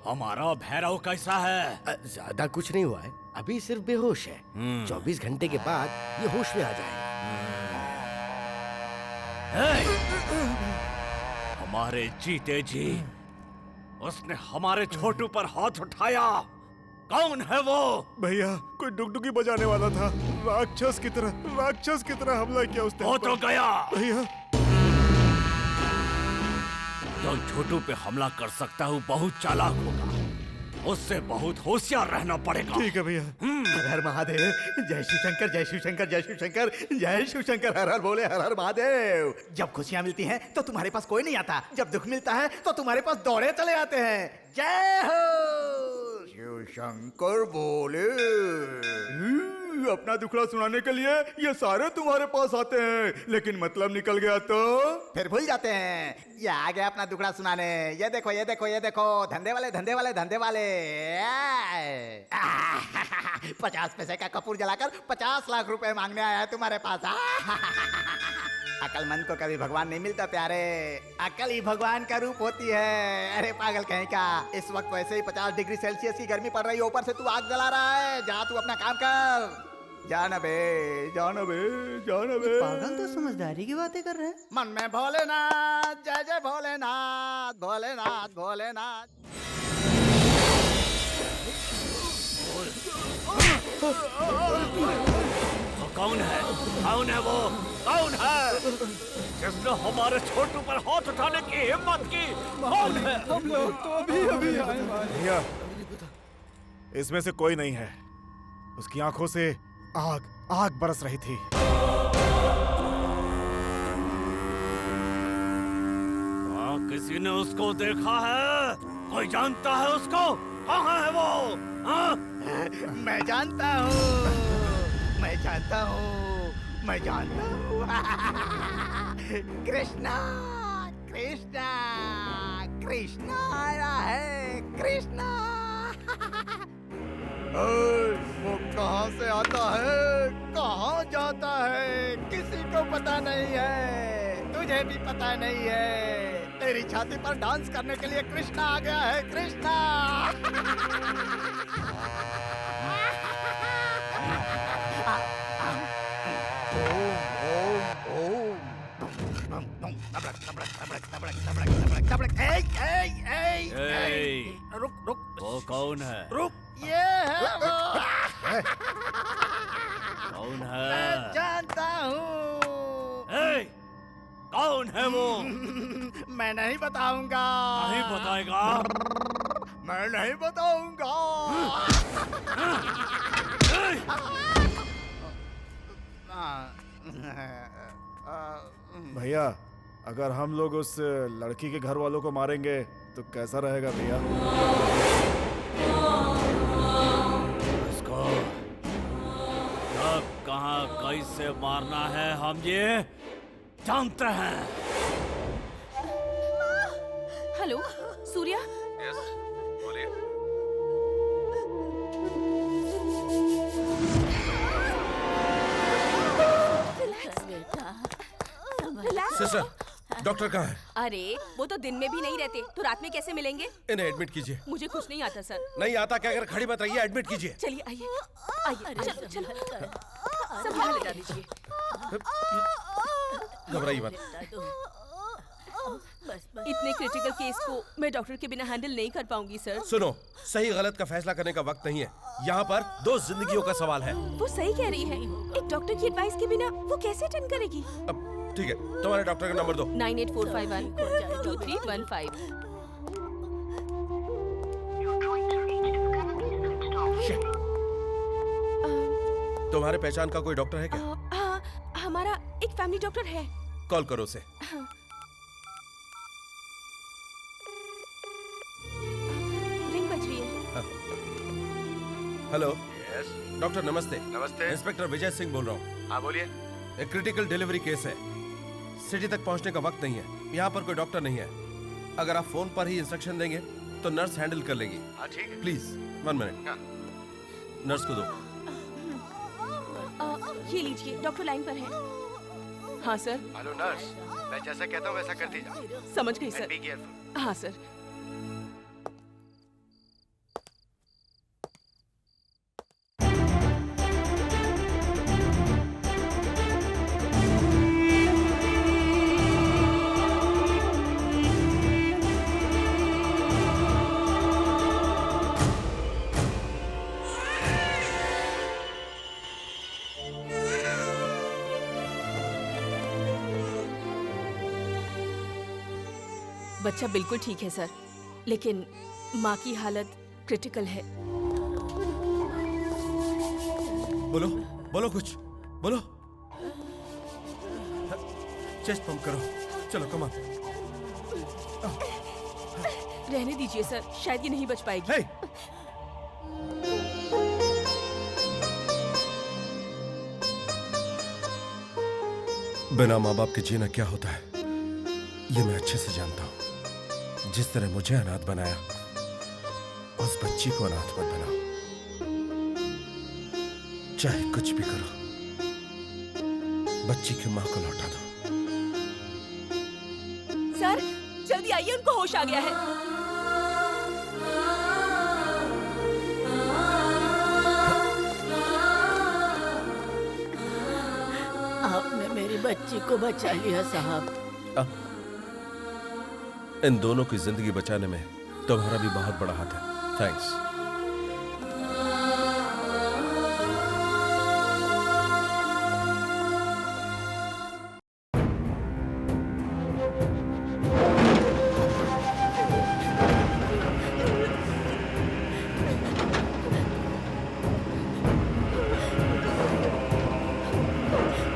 हमारा भैरव कैसा है? ज्यादा कुछ नहीं हुआ है, अभी सिर्फ बेहोश है। 24 घंटे के बाद ये होश में आ जाएगा। हमारे जीते जी उसने हमारे छोटू पर हाथ उठाया। कौन है वो? भैया, कोई डुगडुगी बजाने वाला था, राक्षस की तरह हमला किया उसने। वो तो गया। भैया, जो छोटू पे हमला कर सकता हूँ बहुत चालाक होगा, उससे बहुत होशियार रहना पड़ेगा। ठीक है भैया। हर हर महादेव, जय शिव शंकर, जय शिव शंकर, जय शिव शंकर, जय शिव शंकर, हर हर बोले, हर हर महादेव। जब खुशियाँ मिलती हैं तो तुम्हारे पास कोई नहीं आता, जब दुख मिलता है तो तुम्हारे पास दौड़े चले आते हैं। जय हो शिव शंकर बोले। अपना दुखड़ा सुनाने के लिए ये सारे तुम्हारे पास आते हैं, लेकिन मतलब निकल गया तो फिर भूल जाते हैं। ये आ गया अपना दुखड़ा सुनाने। ये देखो, ये देखो, ये देखो, धंधे वाले, धंधे वाले, धंधे वाले। 50 पैसे का कपूर जलाकर 50 लाख रुपए मांगने आया है तुम्हारे पास। अकलमंद को कभी भगवान नहीं मिलता प्यारे, अकल ही भगवान का रूप होती है। अरे पागल कहीं का, इस वक्त वैसे ही 50 डिग्री सेल्सियस की गर्मी पड़ रही है, ऊपर से तू आग जला रहा है। जा तू अपना काम कर, जाना बे, जाना बे, जाना बे। पागल तो समझदारी की बातें कर रहे हैं। मन में भोलेनाथ, जय जय भोलेनाथ, भोलेनाथ, भोलेनाथ। कौन है? कौन है वो? कौन है जिसने हमारे छोटू पर हाथ उठाने की हिम्मत की? कौन है? हम लोग तो अभी आए। भैया, इसमें से कोई नहीं है। उसकी आंखों से आग बरस रही थी। किसी ने उसको देखा है? कोई जानता है उसको? कहाँ है वो? हाँ? मैं जानता हूँ, मैं जानता हूँ, मैं जानता हूँ। कृष्णा, कृष्णा, कृष्णा आया है, कृष्णा। वो कहाँ से आता है, कहाँ जाता है, किसी को पता नहीं है, तुझे भी पता नहीं है। तेरी छाती पर डांस करने के लिए कृष्णा आ गया है, कृष्णा। रुक रुक, वो कौन है? रुक, ये है वो। कौन है? मैं जानता हूँ। कौन है वो? मैं नहीं बताऊंगा। नहीं बताएगा? मैं नहीं बताऊंगा। भैया, अगर हम लोग उस लड़की के घर वालों को मारेंगे तो कैसा रहेगा भैया? इसको कब, कहाँ, कैसे मारना है हम ये जानते हैं। हेलो सूर्या। यस, बोलिए। सिस्टर, डॉक्टर कहाँ है? अरे वो तो दिन में भी नहीं रहते, तो रात में कैसे मिलेंगे? इन्हें एडमिट कीजिए। मुझे कुछ नहीं आता सर। नहीं आता क्या? अगर खड़ी मत रहिए, एडमिट कीजिए। चलिए आइए, आइए, चलो चलो, सब यहाँ लेटा दीजिए। घबराइए मत। इतने क्रिटिकल केस को मैं डॉक्टर के बिना हैंडल नहीं कर पाऊंगी सर। सुनो, सही गलत का फैसला करने का वक्त नहीं है। यहाँ पर 2 जिंदगियों का सवाल है। वो सही कह रही है, एक डॉक्टर की एडवाइस के बिना वो कैसे अटेंड करेगी? अब ठीक है, तुम्हारे डॉक्टर का नंबर दो। 9845122315। तुम्हारे पहचान का कोई डॉक्टर है क्या? हमारा एक फैमिली डॉक्टर है। कॉल करो उसे। रिंग बज रही है। हेलो। यस, डॉक्टर नमस्ते। नमस्ते। इंस्पेक्टर विजय सिंह बोल रहा हूँ। हाँ बोलिए। एक क्रिटिकल डिलीवरी केस है। सिटी तक पहुंचने का वक्त नहीं है। यहाँ पर कोई डॉक्टर नहीं है। अगर आप फोन पर ही इंस्ट्रक्शन देंगे तो नर्स हैंडल कर लेगी। हाँ ठीक है। Please 1 minute. नर्स को दो। ये लीजिए, डॉक्टर लाइन पर है। हाँ सर। हेलो नर्स, मैं जैसा कहता हूँ वैसा करती जाओ। समझ गई सर। Be careful. हाँ सर। बच्चा बिल्कुल ठीक है सर, लेकिन माँ की हालत क्रिटिकल है। बोलो, बोलो कुछ, बोलो। चेस्ट पंप करो। चलो कमान। रहने दीजिए सर, शायद ये नहीं बच पाएगी। Hey! बिना माँ बाप के जीना क्या होता है ये मैं अच्छे से जानता हूँ। जिस तरह मुझे अनाथ बनाया, उस बच्ची को अनाथ मत बनाओ। चाहे कुछ भी करो, बच्ची की माँ को लौटा दो। बताइए उनको होश आ गया है? आपने मेरी बच्ची को बचा लिया साहब। इन दोनों की जिंदगी बचाने में तुम्हारा भी बहुत बड़ा हाथ है। थैंक्स।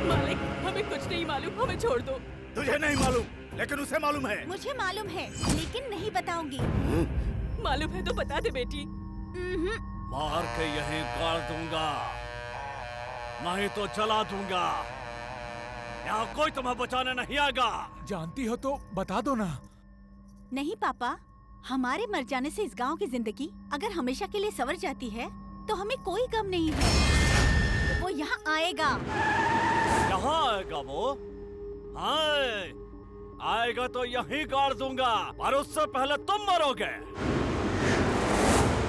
मालिक, हमें कुछ नहीं मालूम, हमें छोड़ दो। तुझे नहीं मालूम, लेकिन उसे मालूम है। मुझे मालूम है, लेकिन नहीं बताऊंगी। मालूम है तो बता दे बेटी। मार के यहीं गाड़ दूंगा, नहीं तो जला दूंगा। यहाँ कोई तुम्हें बचाने नहीं आएगा। जानती हो तो बता दो ना। नहीं पापा, हमारे मर जाने से इस गांव की जिंदगी अगर हमेशा के लिए संवर जाती है तो हमें कोई गम नहीं है। वो यहाँ आएगा। यहाँ आएगा वो? आएगा तो यहीं गाड़ दूंगा, और उससे पहले तुम मरोगे।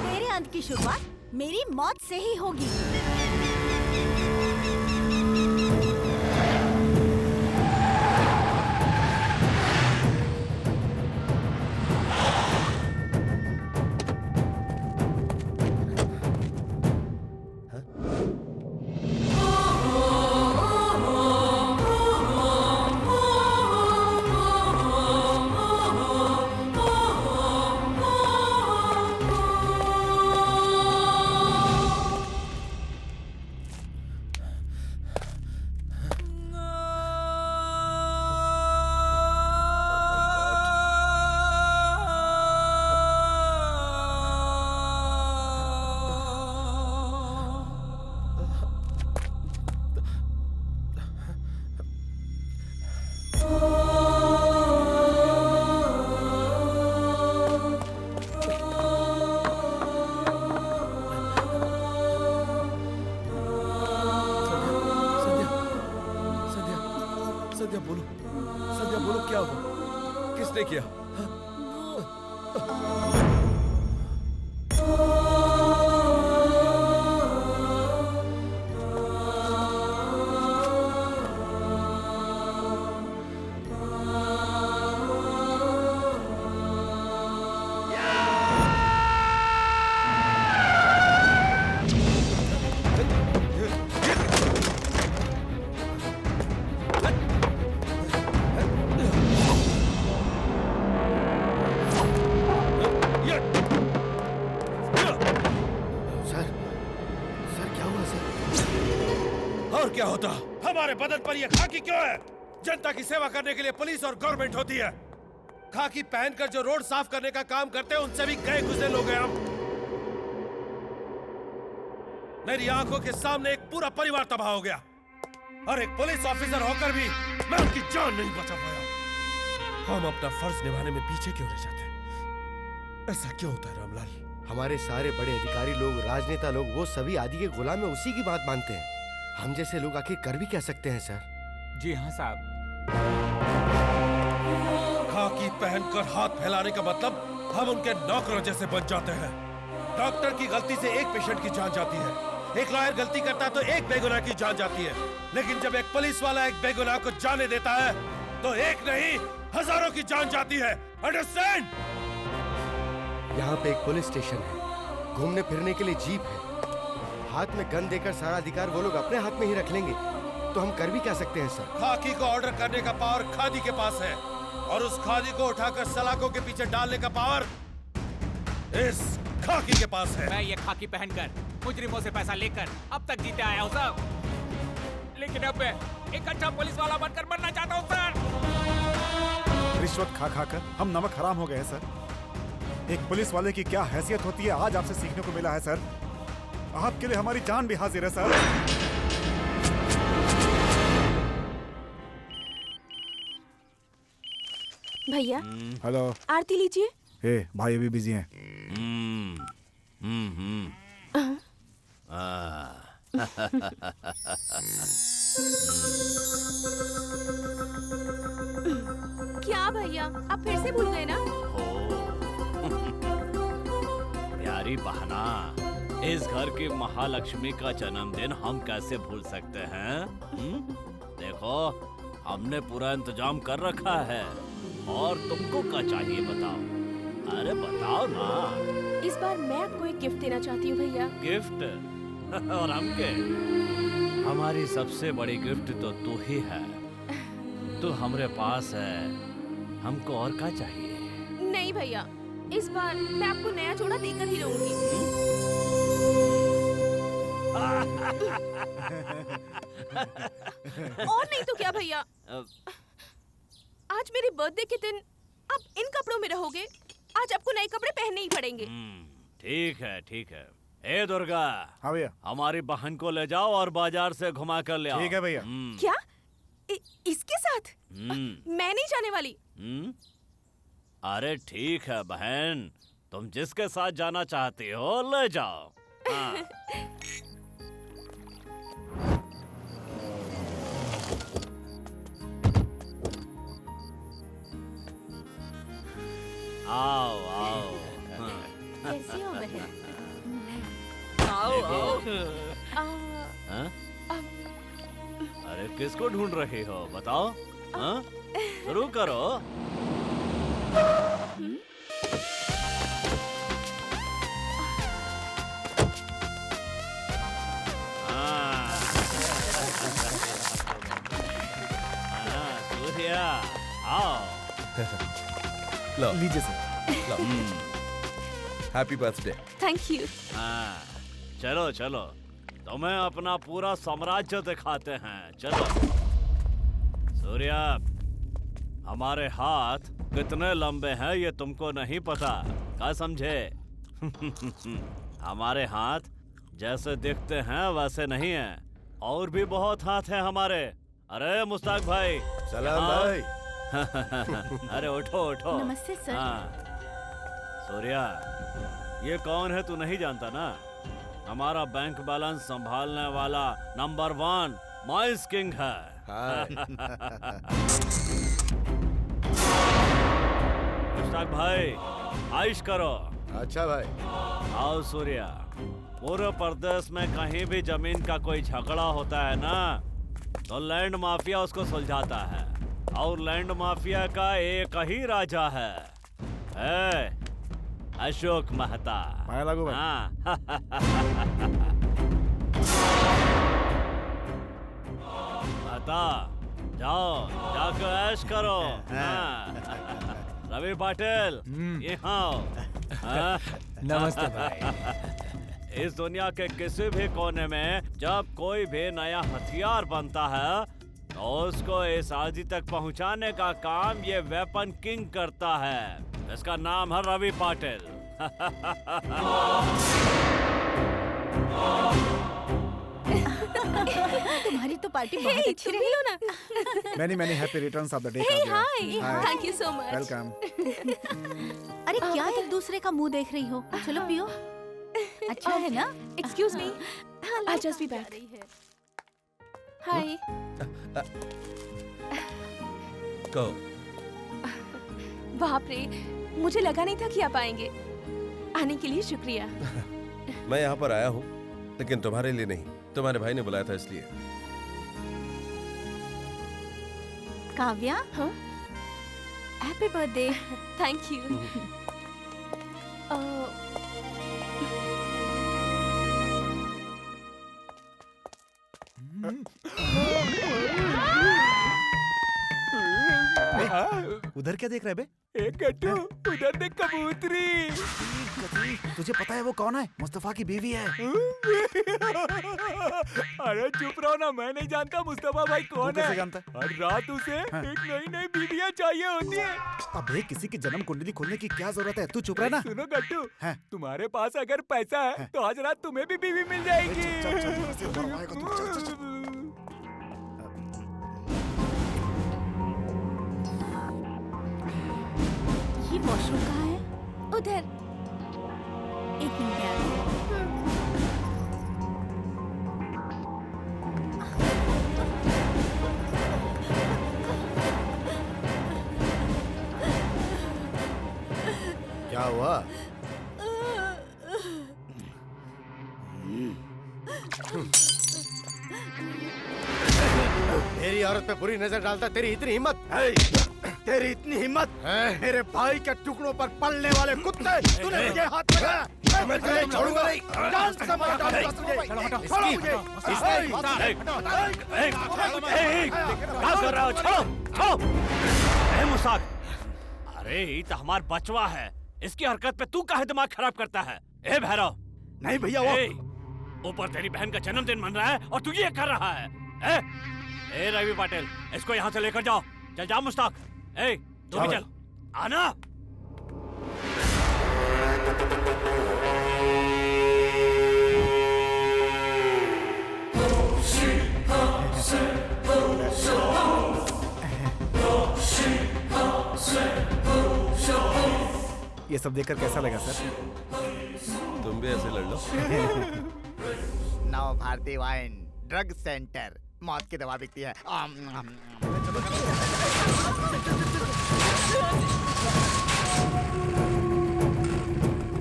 तेरे अंत की शुरुआत मेरी मौत से ही होगी। संध्या बोलो, क्या हुआ? किसने किया? क्या होता? हमारे बदन पर यह खाकी क्यों है? जनता की सेवा करने के लिए पुलिस और गवर्नमेंट होती है। खाकी पहनकर जो रोड साफ करने का काम करते हैं उनसे भी गए गुजरे लोग हैं हम। मेरी आंखों के सामने एक पूरा परिवार तबाह हो गया और एक पुलिस ऑफिसर होकर भी मैं उनकी जान नहीं बचा पाया। हम अपना फर्ज निभाने में पीछे क्यों रह जाते हैं? ऐसा क्यों होता है रामलाल? हमारे सारे बड़े अधिकारी लोग, राजनेता लोग, वो सभी आदि के गुलाम में उसी की बात मानते हैं। हम जैसे लोग आखिर कर भी क्या सकते हैं सर? जी हाँ साहब। खाकी पहनकर हाथ फैलाने का मतलब हम उनके नौकरों जैसे बन जाते हैं। डॉक्टर की गलती से एक पेशेंट की जान जाती है, एक लॉयर गलती करता है तो एक बेगुनाह की जान जाती है, लेकिन जब एक पुलिस वाला एक बेगुनाह को जाने देता है तो एक नहीं हजारों की जान जाती है। अंडरस्टैंड? यहाँ पे एक पुलिस स्टेशन है, घूमने फिरने के लिए जीप है, हाथ में गन देकर सारा अधिकार वो लोग अपने हाथ में ही रख लेंगे, तो हम कर भी क्या सकते हैं सर? खाकी को ऑर्डर करने का पावर खादी के पास है और उस खादी को उठाकर सलाखों के पीछे डालने का पावर इस खाकी के पास है। मैं ये खाकी पहनकर मुजरिमों से पैसा लेकर अब तक जीते आया हूँ सर, लेकिन अब मैं एक अच्छा पुलिस वाला बनकर मरना चाहता हूँ सर। रिश्वत खा खा कर हम नमक हराम हो गए हैं सर। एक पुलिस वाले की क्या हैसियत होती है आज आपसे सीखने को मिला है सर। आपके लिए हमारी जान भी हाजिर है सर। भैया। हेलो। आरती लीजिए। हे भाई अभी बिजी हैं। क्या भैया? भैया, आप फिर से भूल गए ना? प्यारी बहना, इस घर की महालक्ष्मी का जन्मदिन हम कैसे भूल सकते हैं? देखो, हमने पूरा इंतजाम कर रखा है और तुमको क्या चाहिए बताओ। अरे बताओ ना। इस बार मैं आपको एक गिफ्ट देना चाहती हूँ भैया। गिफ्ट? और हम के? हमारी सबसे बड़ी गिफ्ट तो तू ही है। तू हमारे पास है, हमको और क्या चाहिए? नहीं भैया, इस बार मैं आपको नया जोड़ा देकर ही रहूंगी। और नहीं तो क्या भैया, आज मेरे बर्थडे के दिन आप इन कपड़ों में रहोगे। आज आपको नए कपड़े पहनने ही पड़ेंगे। ठीक है, ठीक है। ए दुर्गा, हाँ भैया, हमारी बहन को ले जाओ और बाजार से घुमा कर ले आओ। ठीक है भैया। क्या? इसके साथ? मैं नहीं जाने वाली। अरे ठीक है बहन, तुम जिसके साथ जाना चाहती हो ले जाओ। हाँ। आओ आओ। कैसी हो बहन? आओ आओ। हाँ? अरे किसको ढूंढ रही हो बताओ? हाँ? शुरू करो। सूर्या आओ। लीजिए sir. Happy birthday. Thank you. हाँ, चलो चलो, तुम्हें अपना पूरा साम्राज्य दिखाते हैं। चलो। सूर्या, हमारे हाथ कितने लंबे हैं ये तुमको नहीं पता, क्या समझे? हमारे हाथ जैसे दिखते हैं वैसे नहीं हैं, और भी बहुत हाथ हैं हमारे। अरे मुस्ताक भाई। सलाम भाई। अरे उठो उठो। नमस्ते सर। हाँ। सूर्या, ये कौन है तू नहीं जानता ना? हमारा बैंक बैलेंस संभालने वाला नंबर 1 माइस किंग है। मुस्ताक भाई, आइश करो। अच्छा भाई। आओ सूर्या, पूरे प्रदेश में कहीं भी जमीन का कोई झगड़ा होता है ना, तो लैंड माफिया उसको सुलझाता है, और लैंड माफिया का एक ही राजा है, अशोक मेहता। लागू भाई। हाँ। मेहता, जाओ जाकर ऐश करो। हाँ। रवि पाटिल, यहाँ आओ। नमस्ते भाई। इस दुनिया के किसी भी कोने में जब कोई भी नया हथियार बनता है, तो उसको इस आदि तक पहुंचाने का काम ये वेपन किंग करता है। इसका नाम है रवि पाटिल। तुम्हारी तो पार्टी बहुत अच्छी रही। लो ना। Many happy returns of the day. Hey, hi. Thank you so much. Welcome. अरे क्या एक दूसरे का मुंह देख रही हो? चलो पियो। अच्छा है ना? Excuse me. I'll just be back. Hi. Go. बाप रे, मुझे लगा नहीं था कि आप आएंगे। आने के लिए शुक्रिया। मैं यहाँ पर आया हूँ, लेकिन तुम्हारे लिए नहीं, तुम्हारे भाई ने बुलाया था इसलिए। काव्या, हाँ? Happy birthday. Thank you. उधर क्या देख रहे बे? एक गट्टू, उधर देख कबूतरी। तुझे पता है वो कौन है? मुस्तफा की बीवी है। अरे चुप रहो ना, मैं नहीं जानता मुस्तफा भाई कौन है। कैसे जानता? हर रात उसे एक नई बीवियां चाहिए होती है। अबे किसी की जन्म कुंडली खोलने की क्या जरूरत है? तू चुप रह ना। सुनो गट्टू, तुम्हारे पास अगर पैसा है तो आज रात तुम्हें भी बीवी मिल जाएगी। ये वॉशरूम कहाँ है? उधर। एक मिनट यार। क्या हुआ? मेरी औरत पे बुरी नजर डालता, तेरी इतनी हिम्मत? तेरी इतनी हिम्मत? मेरे भाई के टुकड़ों पर पलने वाले कुत्ते, तूने मुझे हाथ लगाया? मैं तुझे छोड़ूंगा नहीं। जान से मार डालूंगा तुझे। क्या कर रहा हो? छोड़ो, छोड़ो। ए मुसाक, अरे ये तो हमार बचवा है, इसकी हरकत पे तू काहे दिमाग खराब करता है? ए भैरव। नहीं भैया, वो ऊपर तेरी बहन का जन्मदिन मन रहा है और तू ये कर रहा है? ए रवि पाटिल, इसको यहाँ से लेकर जाओ। चल जा मुश्ताक। ए तू भी चल, आना। ये सब देखकर कैसा लगा सर? तुम भी ऐसे लड़ लो। नव भारती वाइन ड्रग सेंटर, मौत की दवा बिकती है।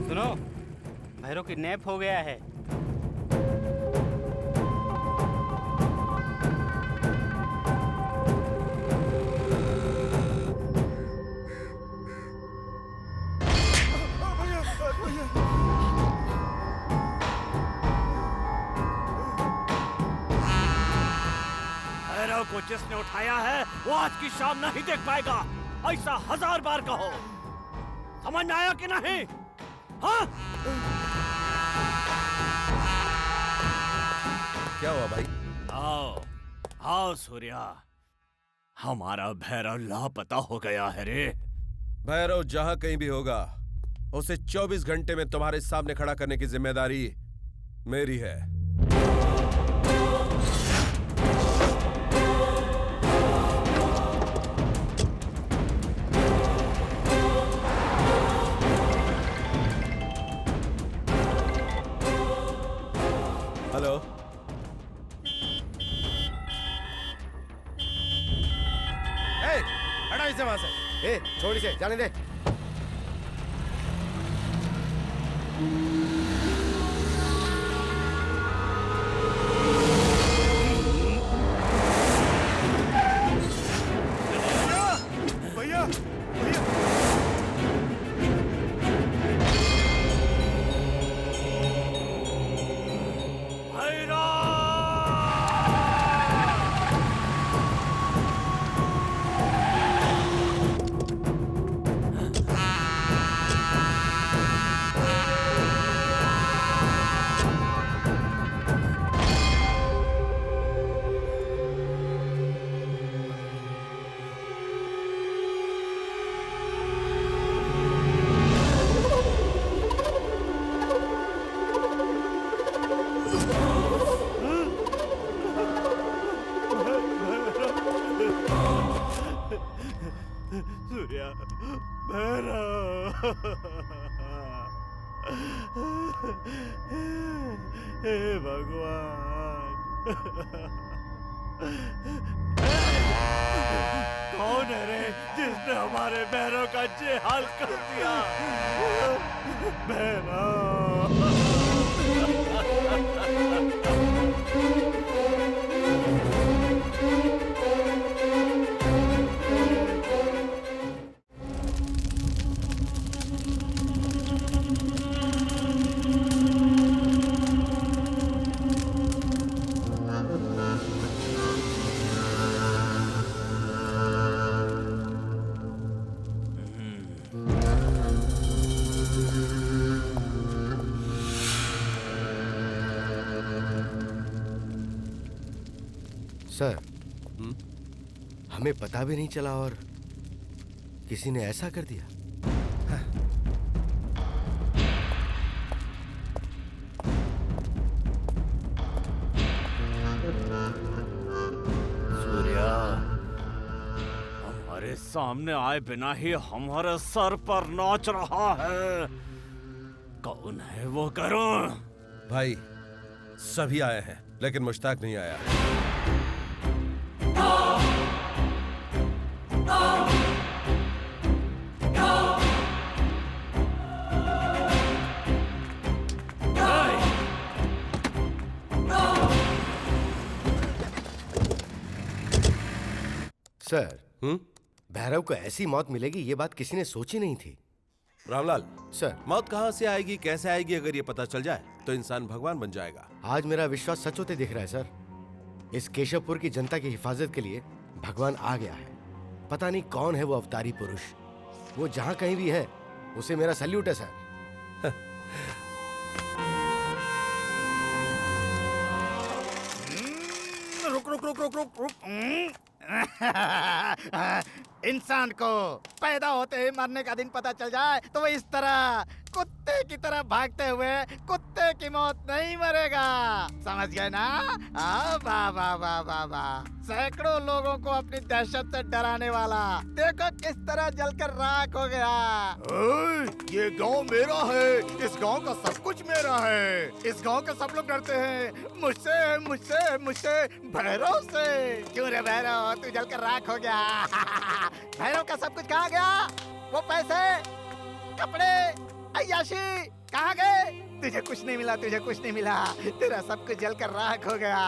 सुनो, भैरव किडनैप हो गया है। भैरव को जिसने उठाया है वो आज की शाम नहीं देख पाएगा। ऐसा 1000 बार कहो। समझ में आया कि नहीं? हाँ? क्या हुआ भाई? आओ, आओ सूर्या, हमारा भैरव लापता हो गया है रे। भैरव जहां कहीं भी होगा, उसे 24 घंटे में तुम्हारे सामने खड़ा करने की जिम्मेदारी मेरी है। हेलो, हटा इसे वहां से। छोड़ इसे, जाने दे। भैया, भैया। सूर्या, भैरव, हे भगवान, कौन है रे जिसने हमारे भैरव का ये हाल कर दिया? भैरव, सर, हमें पता भी नहीं चला और किसी ने ऐसा कर दिया। सूर्या, हमारे सामने आए बिना ही हमारे सर पर नाच रहा है। कौन है वो करुण? भाई, सभी आए हैं लेकिन मुश्ताक नहीं आया। सर भैरव को ऐसी मौत मिलेगी ये बात किसी ने सोची नहीं थी। रामलाल सर, मौत कहाँ से आएगी, कैसे आएगी, अगर ये पता चल जाए तो इंसान भगवान बन जाएगा। आज मेरा विश्वास सच होते दिख रहा है सर। इस केशवपुर की जनता की हिफाजत के लिए भगवान आ गया है। पता नहीं कौन है वो अवतारी पुरुष। वो जहाँ कहीं भी है उसे मेरा सैल्यूट है सर। रुक रुक रुक रुक रुक रुक। इंसान को पैदा होते ही मरने का दिन पता चल जाए तो वो इस तरह कुत्ते की तरह भागते हुए कुत्ते की मौत नहीं मरेगा। समझ गए ना? वाह वाह वाह वाह वाह। सैकड़ों लोगों को अपनी दहशत से डराने वाला देखो किस तरह जलकर राख हो गया। ये गांव मेरा है, इस गांव का सब कुछ मेरा है। इस गांव के सब लोग डरते हैं मुझसे मुझसे मुझसे भैरव से। क्यों रे भैरव, तू जलकर राख हो गया। भैरव का सब कुछ कहाँ गया? वो पैसे, कपड़े, अय्याशी कहाँ गए? तुझे कुछ नहीं मिला, तुझे कुछ नहीं मिला। तेरा सब कुछ जलकर राख हो गया।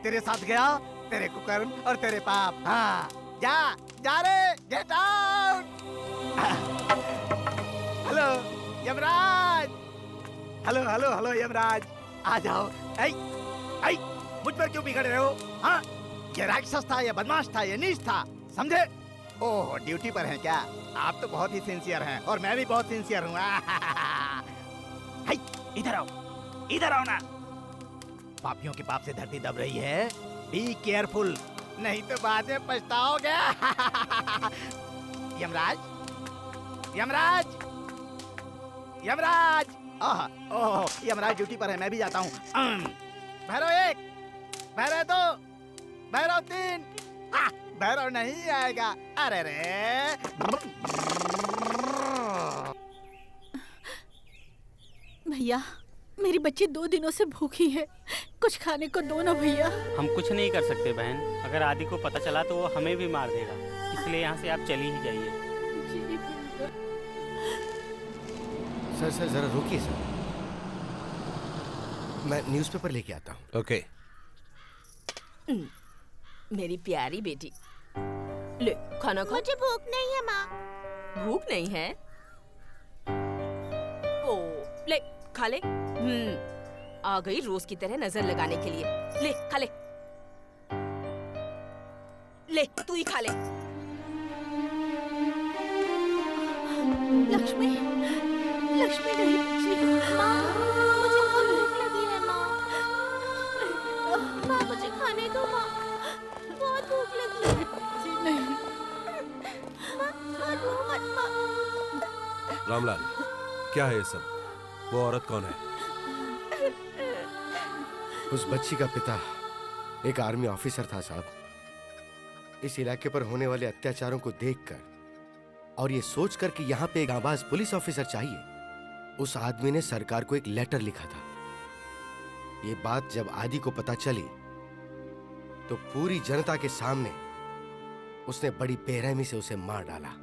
तेरे साथ गया तेरे कुकर्म और तेरे पाप। हाँ जा जा रे, get out. Hello Yamraj, hello hello hello Yamraj, आ जाओ। ऐ मुझ पर क्यों बिगड़ रहे हो? हाँ, ये राक्षस था, ये बदमाश था, ये नीच था, समझे? ओह, ड्यूटी पर हैं क्या? आप तो बहुत ही सिंसियर हैं और मैं भी बहुत सिंसियर हूँ। इधर आओ, इधर आओ ना। पापियों के पाप से धरती दब रही है। बी केयरफुल, नहीं तो बाद में पछताओगे। यमराज, यमराज, यमराज। ओह, यमराज ड्यूटी पर है, मैं भी जाता हूँ। भैरव 1, भैरव 2, भैरव 3। भैरव नहीं आएगा। अरे रे। भैया, मेरी बच्ची 2 दिनों से भूखी है, कुछ खाने को दो ना भैया। हम कुछ नहीं कर सकते बहन, अगर आदि को पता चला तो वो हमें भी मार देगा, इसलिए यहाँ से आप चली ही जाइए। सर सर जरा रुकिए सर, मैं न्यूज़पेपर लेके आता हूँ। ओके। मेरी प्यारी बेटी, ले खाना खा। मुझे भूख नहीं है माँ। भूख नहीं है? ओ, ले खा ले। आ गई रोज की तरह नजर लगाने के लिए। ले खा ले, ले तू ही खा ले। लक्ष्मी, लक्ष्मी नहीं बच्ची। माँ, मुझे बहुत भूख लगी है माँ। माँ मुझे खाने दो माँ, बहुत भूख लगी है। जी नहीं माँ, मत रो मत माँ। रामलाल, क्या है ये सब? वो औरत कौन है? उस बच्ची का पिता एक आर्मी ऑफिसर था साहब। इस इलाके पर होने वाले अत्याचारों को देखकर और ये सोचकर कि यहाँ पे एक आबाज पुलिस ऑफिसर चाहिए, उस आदमी ने सरकार को एक लेटर लिखा था। ये बात जब आदि को पता चली तो पूरी जनता के सामने उसने बड़ी बेरहमी से उसे मार डाला।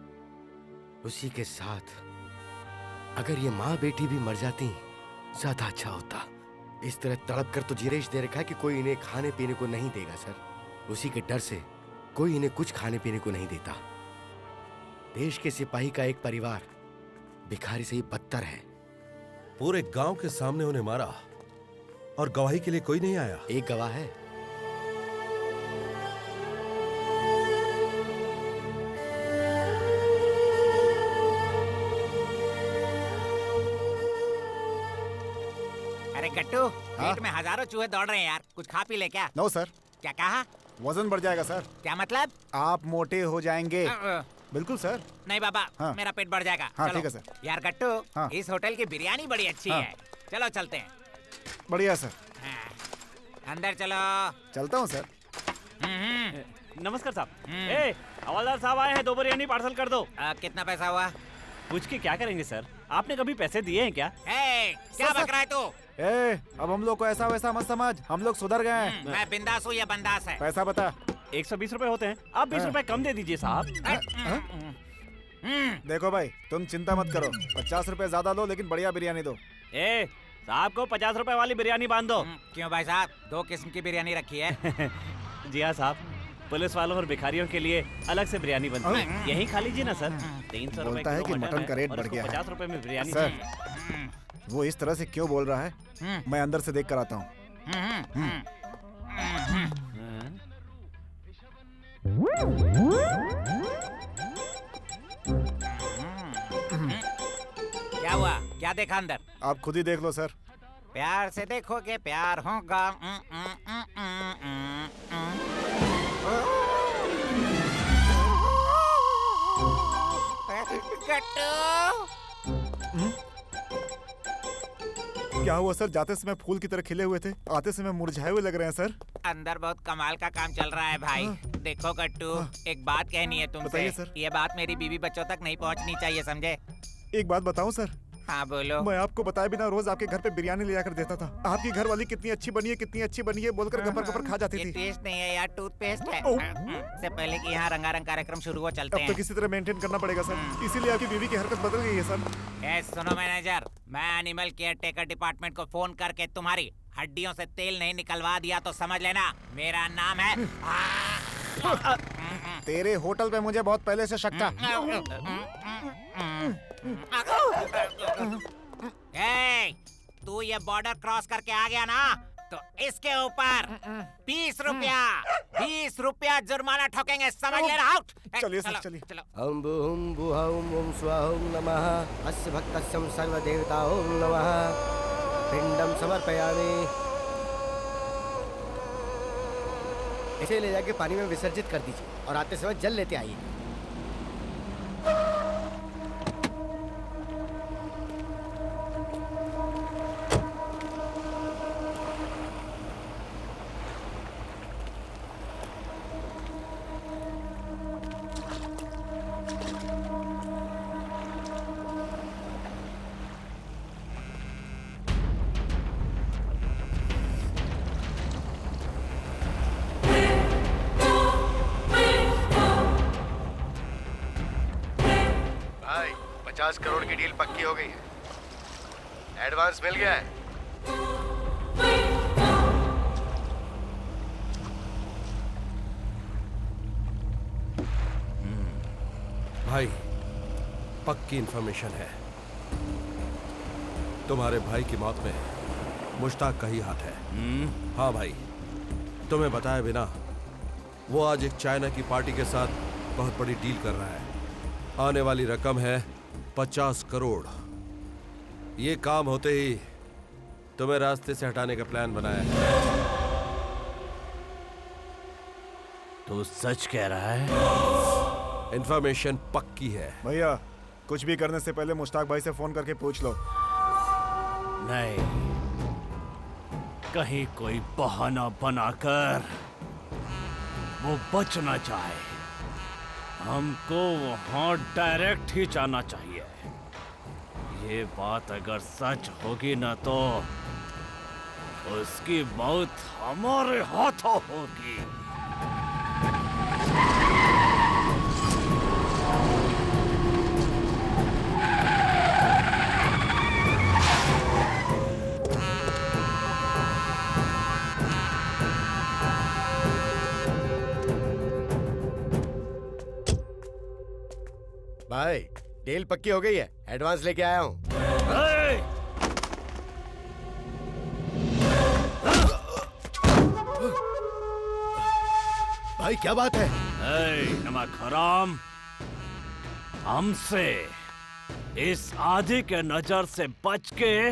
उसी के साथ अगर ये माँ बेटी भी मर जाती ज्यादा अच्छा होता। इस तरह तड़प कर तो जिरेश दे रखा है कि कोई इन्हें खाने पीने को नहीं देगा सर। उसी के डर से कोई इन्हें कुछ खाने पीने को नहीं देता। देश के सिपाही का एक परिवार भिखारी से ही बदतर है। पूरे गांव के सामने उन्हें मारा और गवाही के लिए कोई नहीं आया। एक गवाह है। अरे गट्टू, पेट में हजारों चूहे दौड़ रहे हैं यार, कुछ खा पी ले क्या? No sir. क्या कहा? वजन बढ़ जाएगा सर। क्या मतलब? आप मोटे हो जाएंगे। बिल्कुल सर। नहीं बाबा, हाँ। मेरा पेट बढ़ जाएगा। हाँ, चलो। ठीक है सर। यार गट्टू, हाँ। इस होटल की बिरयानी बड़ी अच्छी हाँ। है, चलो चलते हैं। बढ़िया सर। हाँ। अंदर चलो। चलता हूँ सर। नमस्कार साहब। ए, हवलदार साहब आए हैं, 2 बिरयानी पार्सल कर दो। कितना पैसा हुआ? पूछ के क्या करेंगे सर, आपने कभी पैसे दिए हैं क्या? क्या बक रहा है तू? अब हम लोग को ऐसा वैसा मत समझ, हम लोग सुधर गए हैं। मैं बिंदास हूँ या बंदास है? पैसा बता। 120 रुपए होते हैं, आप 20 रुपए कम दे दीजिए साहब। देखो भाई, तुम चिंता मत करो, 50 रुपए ज्यादा लो लेकिन बढ़िया बिरयानी दो। साहब को 50 रुपए वाली बिरयानी बांध दो। क्यों भाई साहब, 2 किस्म की बिरयानी रखी है? जी हाँ साहब। पुलिस वालों और भिखारियों के लिए अलग से बिरयानी बनती है। यहीं खा लीजिए ना सर। 300 रुपए बोलता है कि मटन का रेट और बढ़ इसको गया है। 50 रुपए में बिरयानी सर, चाहिए। वो इस तरह से क्यों बोल रहा है, मैं अंदर से देख कर आता हूँ। क्या हुआ? क्या देखा अंदर? आप खुद ही देख लो सर। प्यार से देखोगे प्यार होगा। क्या हुआ सर? जाते समय फूल की तरह खिले हुए थे, आते समय मुरझाए हुए लग रहे हैं सर। अंदर बहुत कमाल का काम चल रहा है भाई। देखो कट्टू, एक बात कहनी है तुमसे। बताइए सर। ये बात मेरी बीवी बच्चों तक नहीं पहुंचनी चाहिए, समझे? एक बात बताऊं सर? हाँ बोलो। मैं आपको बताए बिना रोज आपके घर पे बिरयानी ले जाकर देता था। आपकी घर वाली कितनी अच्छी बनी है बोलकर गपर गपर खा जाती ये थी। टेस्ट नहीं है यार, टूथपेस्ट है। से पहले कि यहाँ रंगारंग कार्यक्रम शुरू हो, चलते अब हैं। तो किसी तरह मेंटेन करना पड़ेगा सर, इसीलिए आपकी बीवी की हरकत बदल गई है सर। ए, सुनो मैनेजर, मैं एनिमल केयर टेकर डिपार्टमेंट को फोन करके तुम्हारी हड्डियों से तेल नहीं निकलवा दिया तो समझ लेना मेरा नाम है। तेरे होटल पे मुझे बहुत पहले से शक था। ए, तू ये बॉर्डर क्रॉस करके आ गया ना, तो इसके ऊपर 20 रुपया जुर्माना ठोकेंगे, समझ ले रहा। चलिए सर, चलिए। ओम बुहुम बुहाउम ओम स्वाहुम नमः अस्य भक्तस्यं सर्वदेवताओं नमः पिंडम समर्पयामि। इसे ले जाके पानी में विसर्जित कर दीजिए और आते समय जल लेते आइए। भाई 50 करोड़ की डील पक्की हो गई है, एडवांस मिल गया है। भाई पक्की इंफॉर्मेशन है, तुम्हारे भाई की मौत में मुश्ताक का ही हाथ है। हाँ भाई, तुम्हें बताए बिना वो आज एक चाइना की पार्टी के साथ बहुत बड़ी डील कर रहा है। आने वाली रकम है 50 करोड़। ये काम होते ही तुम्हें रास्ते से हटाने का प्लान बनाया है। तू सच कह रहा है? इंफॉर्मेशन पक्की है। भैया, कुछ भी करने से पहले मुश्ताक भाई से फोन करके पूछ लो। नहीं, कहीं कोई बहाना बनाकर वो बच ना जाए। हमको वहां डायरेक्ट ही जाना चाहिए। ये बात अगर सच होगी ना तो उसकी मौत हमारे हाथों होगी। भाई डील पक्की हो गई है, एडवांस लेके आया हूँ। भाई क्या बात है? नमक हराम, हमसे इस आदि के नजर से बच के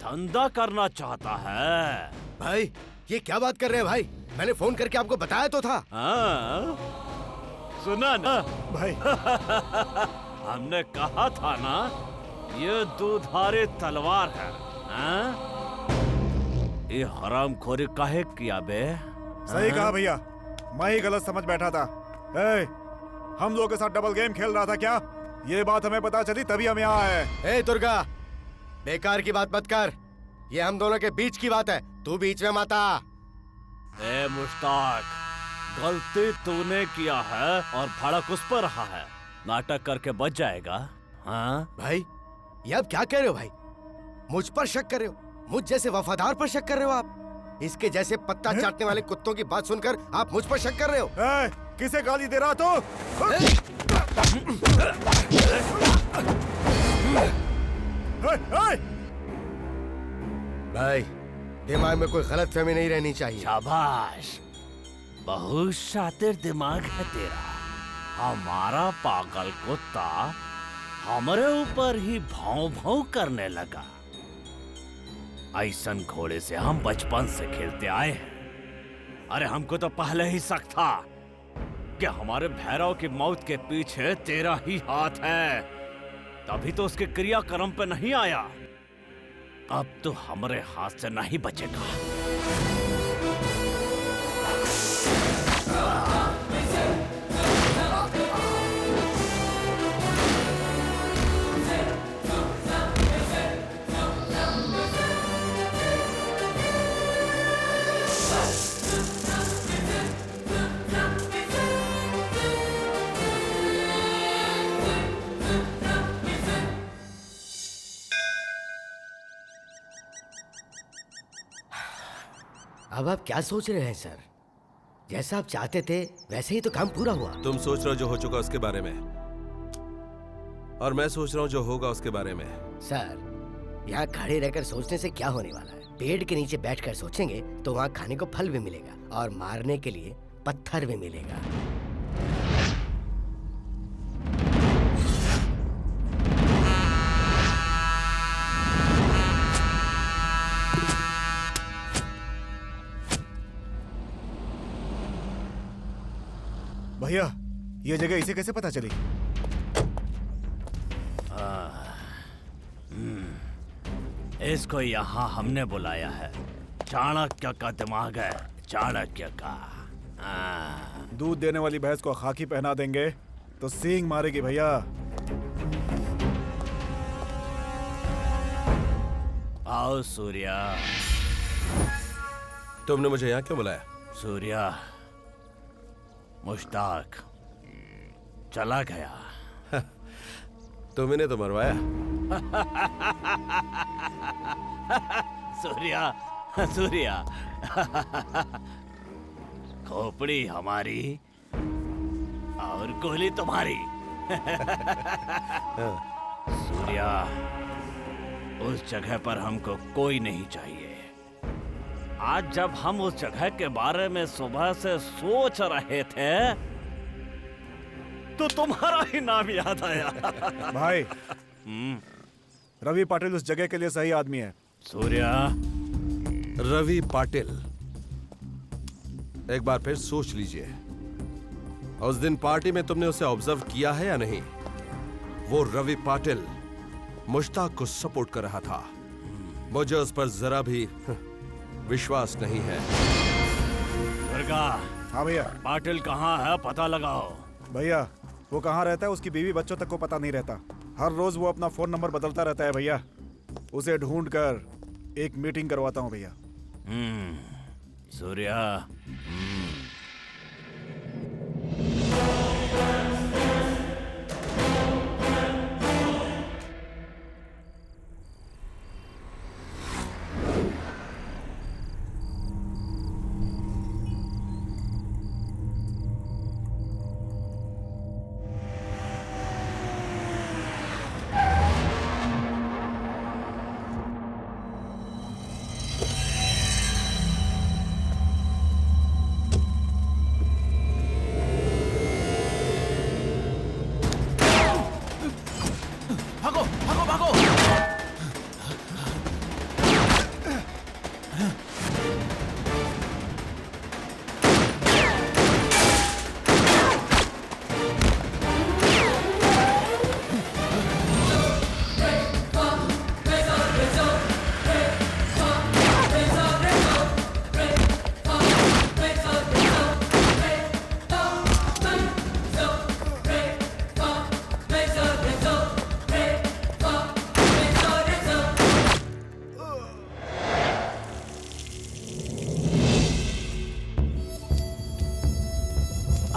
धंधा करना चाहता है। भाई ये क्या बात कर रहे हैं भाई? मैंने फोन करके आपको बताया तो था। हाँ, सुना ना भाई? हमने कहा था ना, ये दुधारी तलवार है। हाँ? ये हरामखोरी काहे किया बे? सही कहा भैया, मैं ही गलत समझ बैठा था। हम लोगों के साथ डबल गेम खेल रहा था क्या? ये बात हमें पता चली तभी हम यहाँ आए। दुर्गा, बेकार की बात मत कर। ये हम दोनों के बीच की बात है, तू बीच में मत आ। मुश्ताक, गलती तूने किया है और भड़क उस पर रहा है। नाटक करके बच जाएगा। हाँ भाई, ये अब क्या कह रहे हो भाई? मुझ पर शक कर रहे हो? मुझ जैसे वफादार पर शक कर रहे हो आप? इसके जैसे पत्ता चाटने वाले कुत्तों की बात सुनकर आप मुझ पर शक कर रहे हो? किसे गाली दे रहा तो? भाई, दिमाग में कोई गलतफहमी नहीं रहनी चाहिए। शाबाश, बहुत शातिर दिमाग है तेरा। हमारा पागल कुत्ता हमारे ऊपर ही भाव भाव करने लगा। ऐसन घोड़े से हम बचपन से खेलते आए हैं। अरे हमको तो पहले ही शक था कि हमारे भैरव की मौत के पीछे तेरा ही हाथ है, तभी तो उसके क्रियाक्रम पे नहीं आया। अब तो हमारे हाथ से नहीं बचेगा। अब आप क्या सोच रहे हैं सर? जैसा आप चाहते थे वैसे ही तो काम पूरा हुआ। तुम सोच रहे हो जो हो चुका उसके बारे में, और मैं सोच रहा हूँ जो होगा उसके बारे में। सर, यहाँ खड़े रहकर सोचने से क्या होने वाला है? पेड़ के नीचे बैठकर सोचेंगे तो वहाँ खाने को फल भी मिलेगा और मारने के लिए पत्थर भी मिलेगा। भैया, ये जगह इसे कैसे पता चली? इसको यहाँ हमने बुलाया है। चाणक्य का दिमाग है, चाणक्य का। दूध देने वाली भैंस को खाकी पहना देंगे तो सींग मारेगी भैया। आओ सूर्या। तुमने मुझे यहाँ क्यों बुलाया? सूर्या, मुश्ताक चला गया। तुमने तो मरवाया। सूर्या, सूर्या, खोपड़ी हमारी और गोली तुम्हारी। सूर्या, उस जगह पर हमको कोई नहीं चाहिए। आज जब हम उस जगह के बारे में सुबह से सोच रहे थे तो तुम्हारा ही नाम याद आया। भाई, रवि पाटिल उस जगह के लिए सही आदमी है। सूर्या, रवि पाटिल, एक बार फिर सोच लीजिए। उस दिन पार्टी में तुमने उसे ऑब्जर्व किया है या नहीं? वो रवि पाटिल मुश्ताक को सपोर्ट कर रहा था। मुझे उस पर जरा भी विश्वास नहीं है। दुर्गा। हाँ भैया। पाटिल कहाँ है, पता लगाओ। भैया, वो कहाँ रहता है उसकी बीवी बच्चों तक को पता नहीं रहता। हर रोज वो अपना फोन नंबर बदलता रहता है भैया। उसे ढूंढकर एक मीटिंग करवाता हूँ भैया। सूर्या,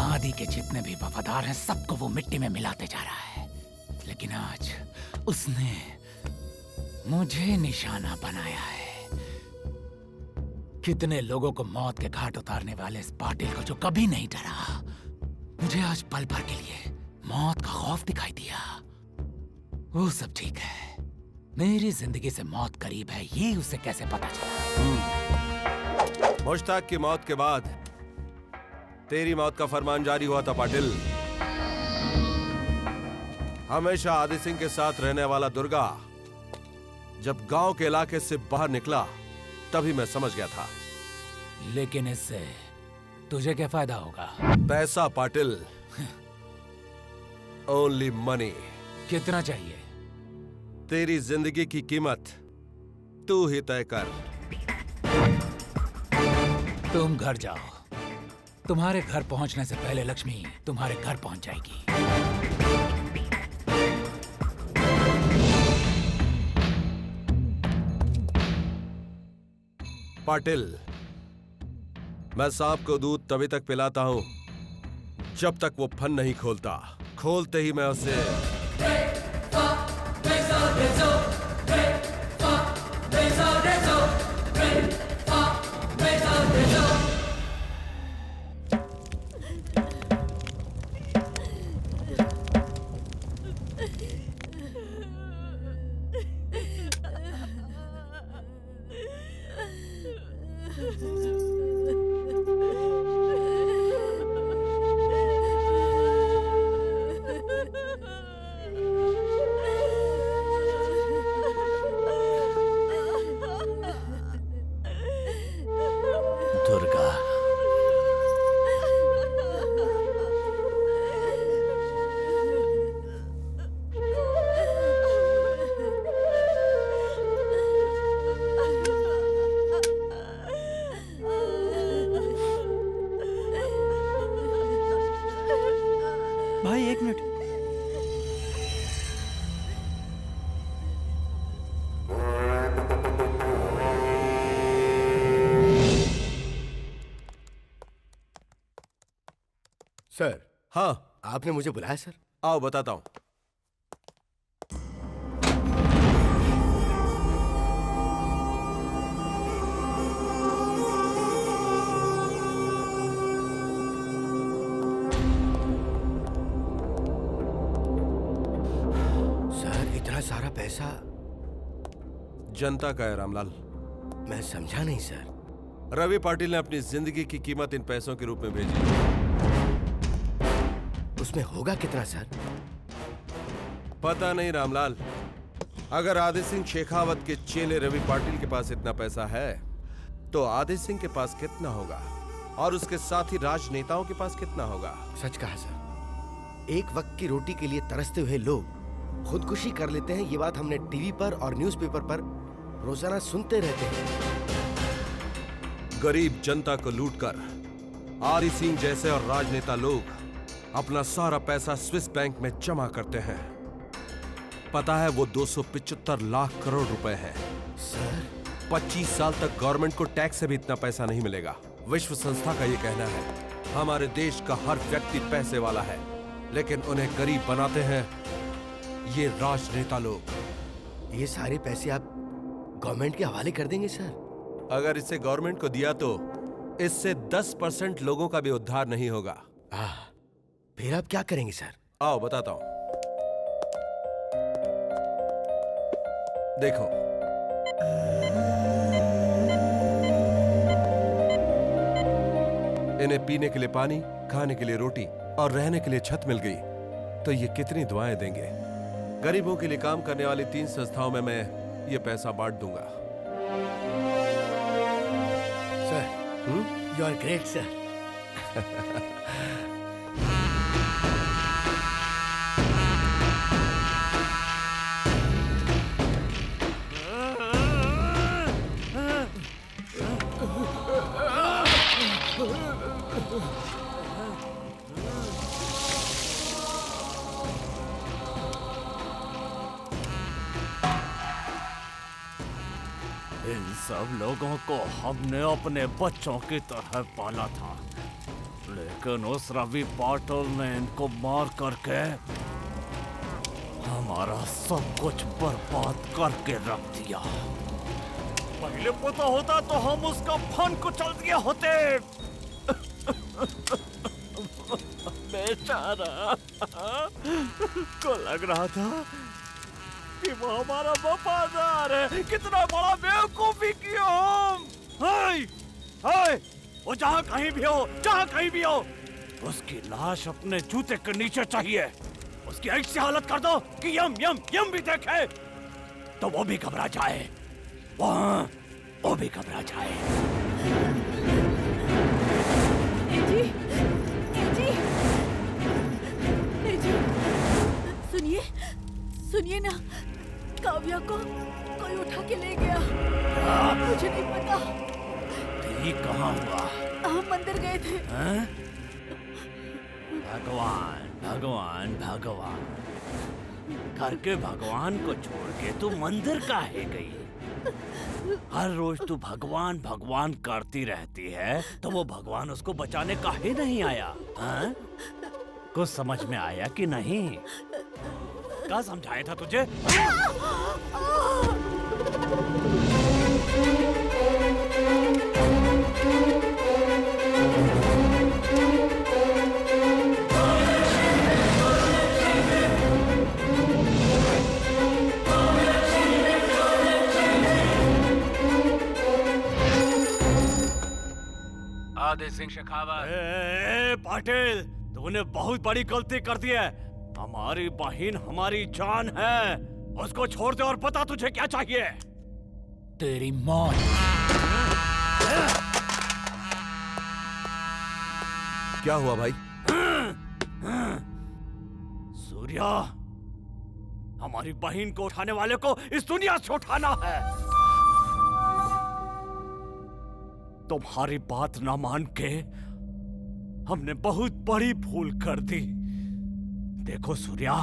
आदि के जितने भी वफादार हैं सबको वो मिट्टी में मिलाते जा रहा है, लेकिन आज उसने मुझे निशाना बनाया है। कितने लोगों को मौत के घाट उतारने वाले इस पाटिल को जो कभी नहीं डरा, मुझे आज पल भर के लिए मौत का खौफ दिखाई दिया। वो सब ठीक है, मेरी जिंदगी से मौत करीब है ये उसे कैसे पता चला? मुश्ताक की मौत के बाद तेरी मौत का फरमान जारी हुआ था पाटिल। हमेशा आदि सिंह के साथ रहने वाला दुर्गा जब गांव के इलाके से बाहर निकला तभी मैं समझ गया था। लेकिन इससे तुझे क्या फायदा होगा? पैसा पाटिल, ओनली मनी। कितना चाहिए? तेरी जिंदगी की कीमत तू ही तय कर। तुम घर जाओ, तुम्हारे घर पहुंचने से पहले लक्ष्मी तुम्हारे घर पहुंच जाएगी। पाटिल, मैं सांप को दूध तभी तक पिलाता हूं जब तक वो फन नहीं खोलता। खोलते ही मैं उसे दुर्गा, भाई एक मिनट। सर। हाँ, आपने मुझे बुलाया सर? आओ बताता हूं। सर, इतना सारा पैसा जनता का है रामलाल। मैं समझा नहीं सर। रवि पाटिल ने अपनी जिंदगी की कीमत इन पैसों के रूप में भेजी। उसमें होगा कितना सर? पता नहीं रामलाल। अगर आदि सिंह शेखावत के चेले रवि पाटिल के पास इतना पैसा है तो आदि सिंह के पास कितना होगा और उसके साथ ही राजनेताओं के पास कितना होगा? सच कहा सर। एक वक्त की रोटी के लिए तरसते हुए लोग खुदकुशी कर लेते हैं, ये बात हमने टीवी पर और न्यूज़पेपर पर रोजाना सुनते रहते हैं। गरीब जनता को लूटकर आदि सिंह जैसे और राजनेता लोग अपना सारा पैसा स्विस बैंक में जमा करते हैं। पता है वो 275 लाख करोड़ रुपए है। सर, 25 साल तक गवर्नमेंट को टैक्स से भी इतना पैसा नहीं मिलेगा। विश्व संस्था का ये कहना है हमारे देश का हर व्यक्ति पैसे वाला है, लेकिन उन्हें गरीब बनाते हैं ये राजनेता लोग। ये सारे पैसे आप गवर्नमेंट के हवाले कर देंगे सर? अगर इसे गवर्नमेंट को दिया तो इससे 10% लोगों का भी उद्धार नहीं होगा। फिर आप क्या करेंगे सर? आओ बताता हूं। देखो, इन्हें पीने के लिए पानी, खाने के लिए रोटी और रहने के लिए छत मिल गई तो ये कितनी दुआएं देंगे। गरीबों के लिए काम करने वाली 3 संस्थाओं में मैं ये पैसा बांट दूंगा। Sir, you are great sir. इन सब लोगों को हमने अपने बच्चों की तरह पाला था, लेकिन उस रवि पाटिल ने इनको मार करके हमारा सब कुछ बर्बाद करके रख दिया। पहले पता होता तो हम उसका फन को चल दिए होते। बेचारा को लग रहा था कि वो हमारा वफादार है। कितना बड़ा बेवकूफी किया हम। हाय हाय, वो जहाँ कहीं भी हो, जहाँ कहीं भी हो, उसकी लाश अपने जूते के नीचे चाहिए। उसकी ऐसी हालत कर दो कि यम यम यम भी देखे तो वो भी घबरा जाए। वो भी घबरा जाए। जी, जी, जी, सुनिए, सुनिए ना, काव्या को कोई उठा के ले गया। मुझे नहीं पता। ये कहाँ हुआ? हम मंदिर गए थे। भगवान भगवान भगवान, घर के भगवान को छोड़ के तू मंदिर काहे गई? हर रोज तू भगवान भगवान करती रहती है तो वो भगवान उसको बचाने काहे नहीं आया? हाँ? कुछ समझ में आया कि नहीं? क्या समझाया था तुझे? आदित्य सिंह शेखावत। पाटिल, तूने बहुत बड़ी गलती कर दी है। हमारी बहन हमारी जान है, उसको छोड़ दे। और पता तुझे क्या चाहिए? तेरी मौत। क्या हुआ भाई? सूर्या, हमारी बहन को उठाने वाले को इस दुनिया से उठाना है। तुम्हारी बात ना मान के हमने बहुत बड़ी भूल कर दी। देखो सूर्या,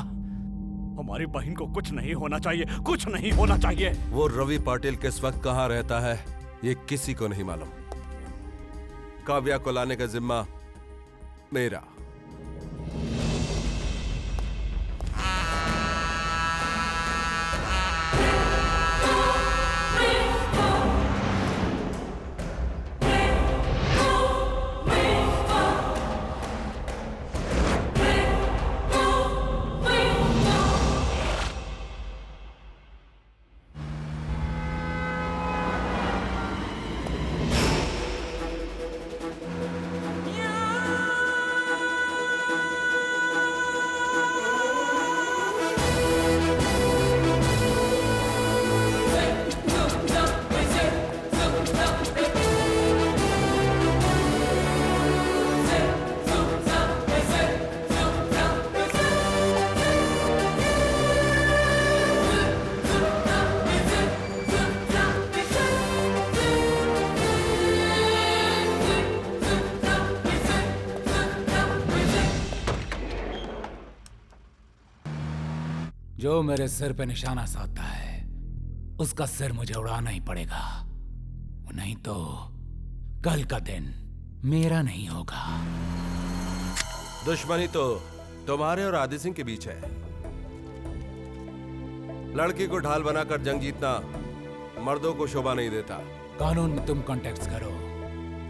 हमारी बहन को कुछ नहीं होना चाहिए, कुछ नहीं होना चाहिए। वो रवि पाटिल किस वक्त कहाँ रहता है ये किसी को नहीं मालूम। काव्या को लाने का जिम्मा मेरा। जो मेरे सिर पे निशाना साधता है उसका सिर मुझे उड़ाना ही पड़ेगा, नहीं तो कल का दिन मेरा नहीं होगा। दुश्मनी तो तुम्हारे और आदित्य सिंह के बीच है। लड़की को ढाल बनाकर जंग जीतना मर्दों को शोभा नहीं देता। कानून में तुम कॉन्टेक्ट करो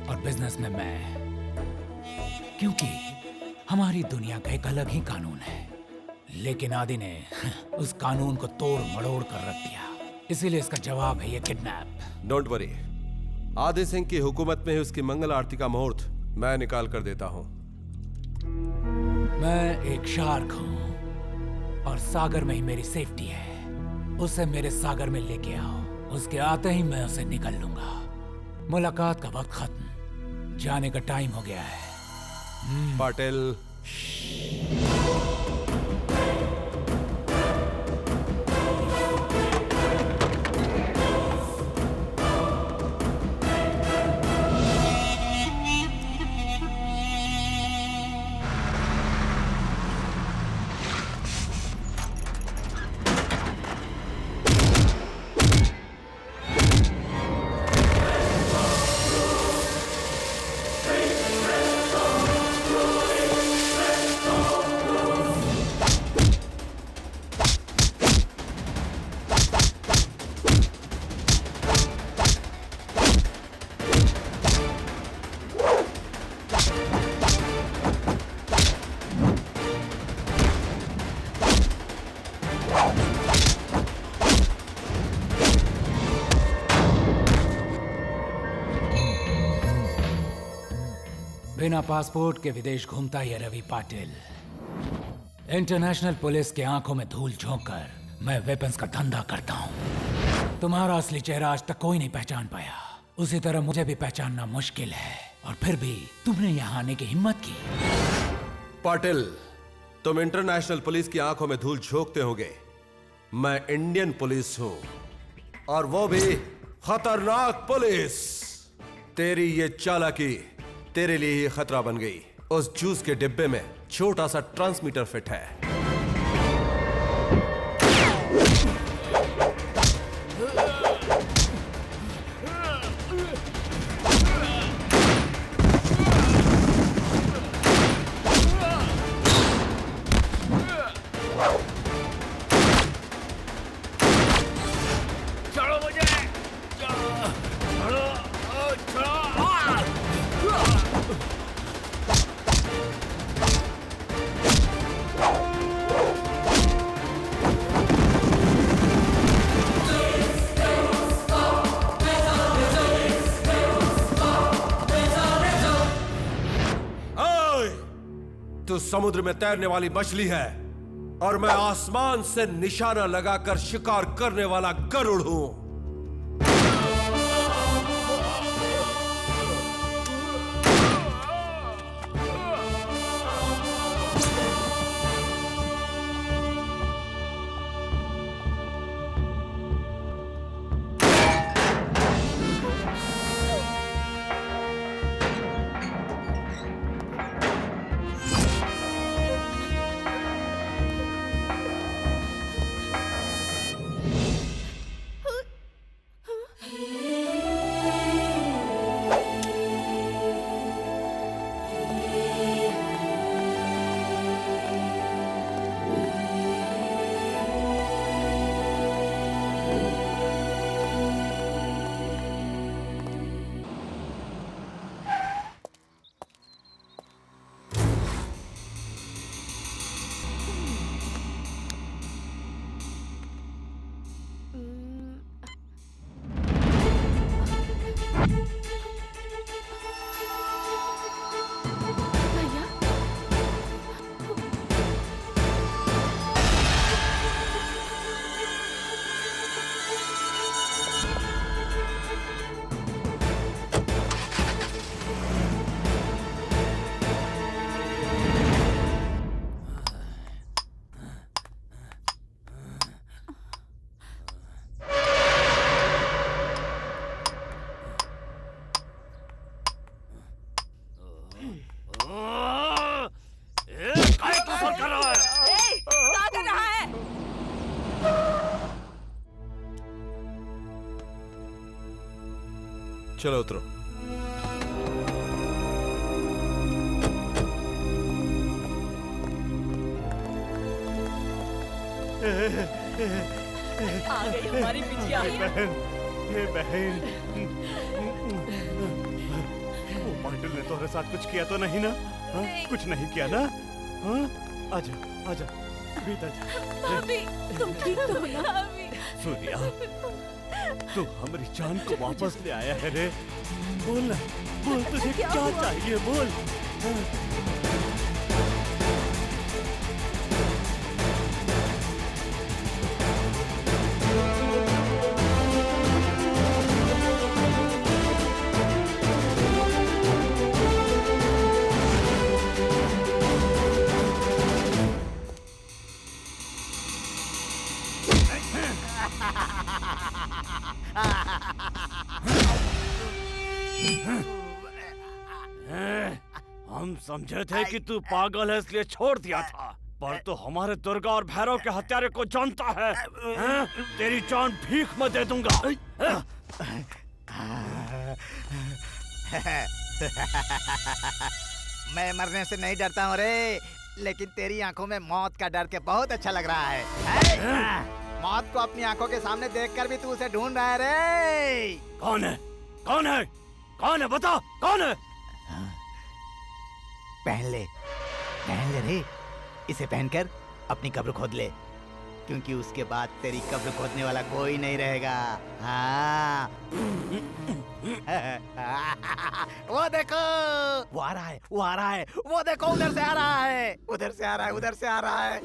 और बिजनेस में मैं, क्योंकि हमारी दुनिया का एक अलग ही कानून है। लेकिन आदि ने उस कानून को तोड़ मड़ोड़ कर रख दिया, इसीलिए इसका जवाब है ये kidnap. Don't worry, Aditya Singh की हुकूमत में ही उसकी मंगल आरती का मुहूर्त मैं निकाल कर देता हूँ। मैं एक शार्क हूँ और सागर में ही मेरी सेफ्टी है। उसे मेरे सागर में लेके आओ, उसके आते ही मैं उसे निकल लूंगा। मुलाकात का वक्त खत्म, जाने का टाइम हो गया है। पाटिल, बिना पासपोर्ट के विदेश घूमता ये रवि पाटिल। इंटरनेशनल पुलिस के आंखों में धूल झोंककर मैं वेपन्स का धंधा करता हूँ। तुम्हारा असली चेहरा आज तक कोई नहीं पहचान पाया, उसी तरह मुझे भी पहचानना मुश्किल है, और फिर भी तुमने यहाँ आने की हिम्मत की। पाटिल, तुम इंटरनेशनल पुलिस की आंखों में धूल झोंकते होगे। मैं इंडियन पुलिस हूं, और वो भी खतरनाक पुलिस। तेरी ये चालाकी तेरे लिए ही खतरा बन गई। उस जूस के डिब्बे में छोटा सा ट्रांसमीटर फिट है। तू समुद्र में तैरने वाली मछली है, और मैं आसमान से निशाना लगाकर शिकार करने वाला गरुड़ हूं। चलो उतरो। आ गई हमारी बिटिया। बहन, वो पाटिल ने तुम्हारे साथ कुछ किया तो नहीं ना? हाँ? कुछ नहीं किया ना? हाँ? आजा, आजा, भीतर जा। भाभी, तुम ठीक तो हो ना? सूर्या, तू हमारी जान को वापस ले आया है रे। बोल ना, बोल तुझे क्या चाहिए, बोल। हम समझे थे कि तू पागल है इसलिए छोड़ दिया था, पर तो हमारे दुर्गा और भैरव के हत्यारे को जानता है। तेरी जान भीख में दे दूंगा। मैं मरने से नहीं डरता हूँ रे, लेकिन तेरी आंखों में मौत का डर के बहुत अच्छा लग रहा है। मौत को अपनी आंखों के सामने देखकर भी तू उसे ढूंढ रहा है रे। कौन है? कौन है? कौन है? बता, कौन है? पहन ले रे, इसे पहनकर अपनी कब्र खोद ले, क्योंकि उसके बाद तेरी कब्र खोदने वाला कोई नहीं रहेगा। हाँ। वो देखो, वो आ रहा है, वो आ रहा है, वो देखो उधर से आ रहा है, उधर से आ रहा है, उधर से आ रहा है।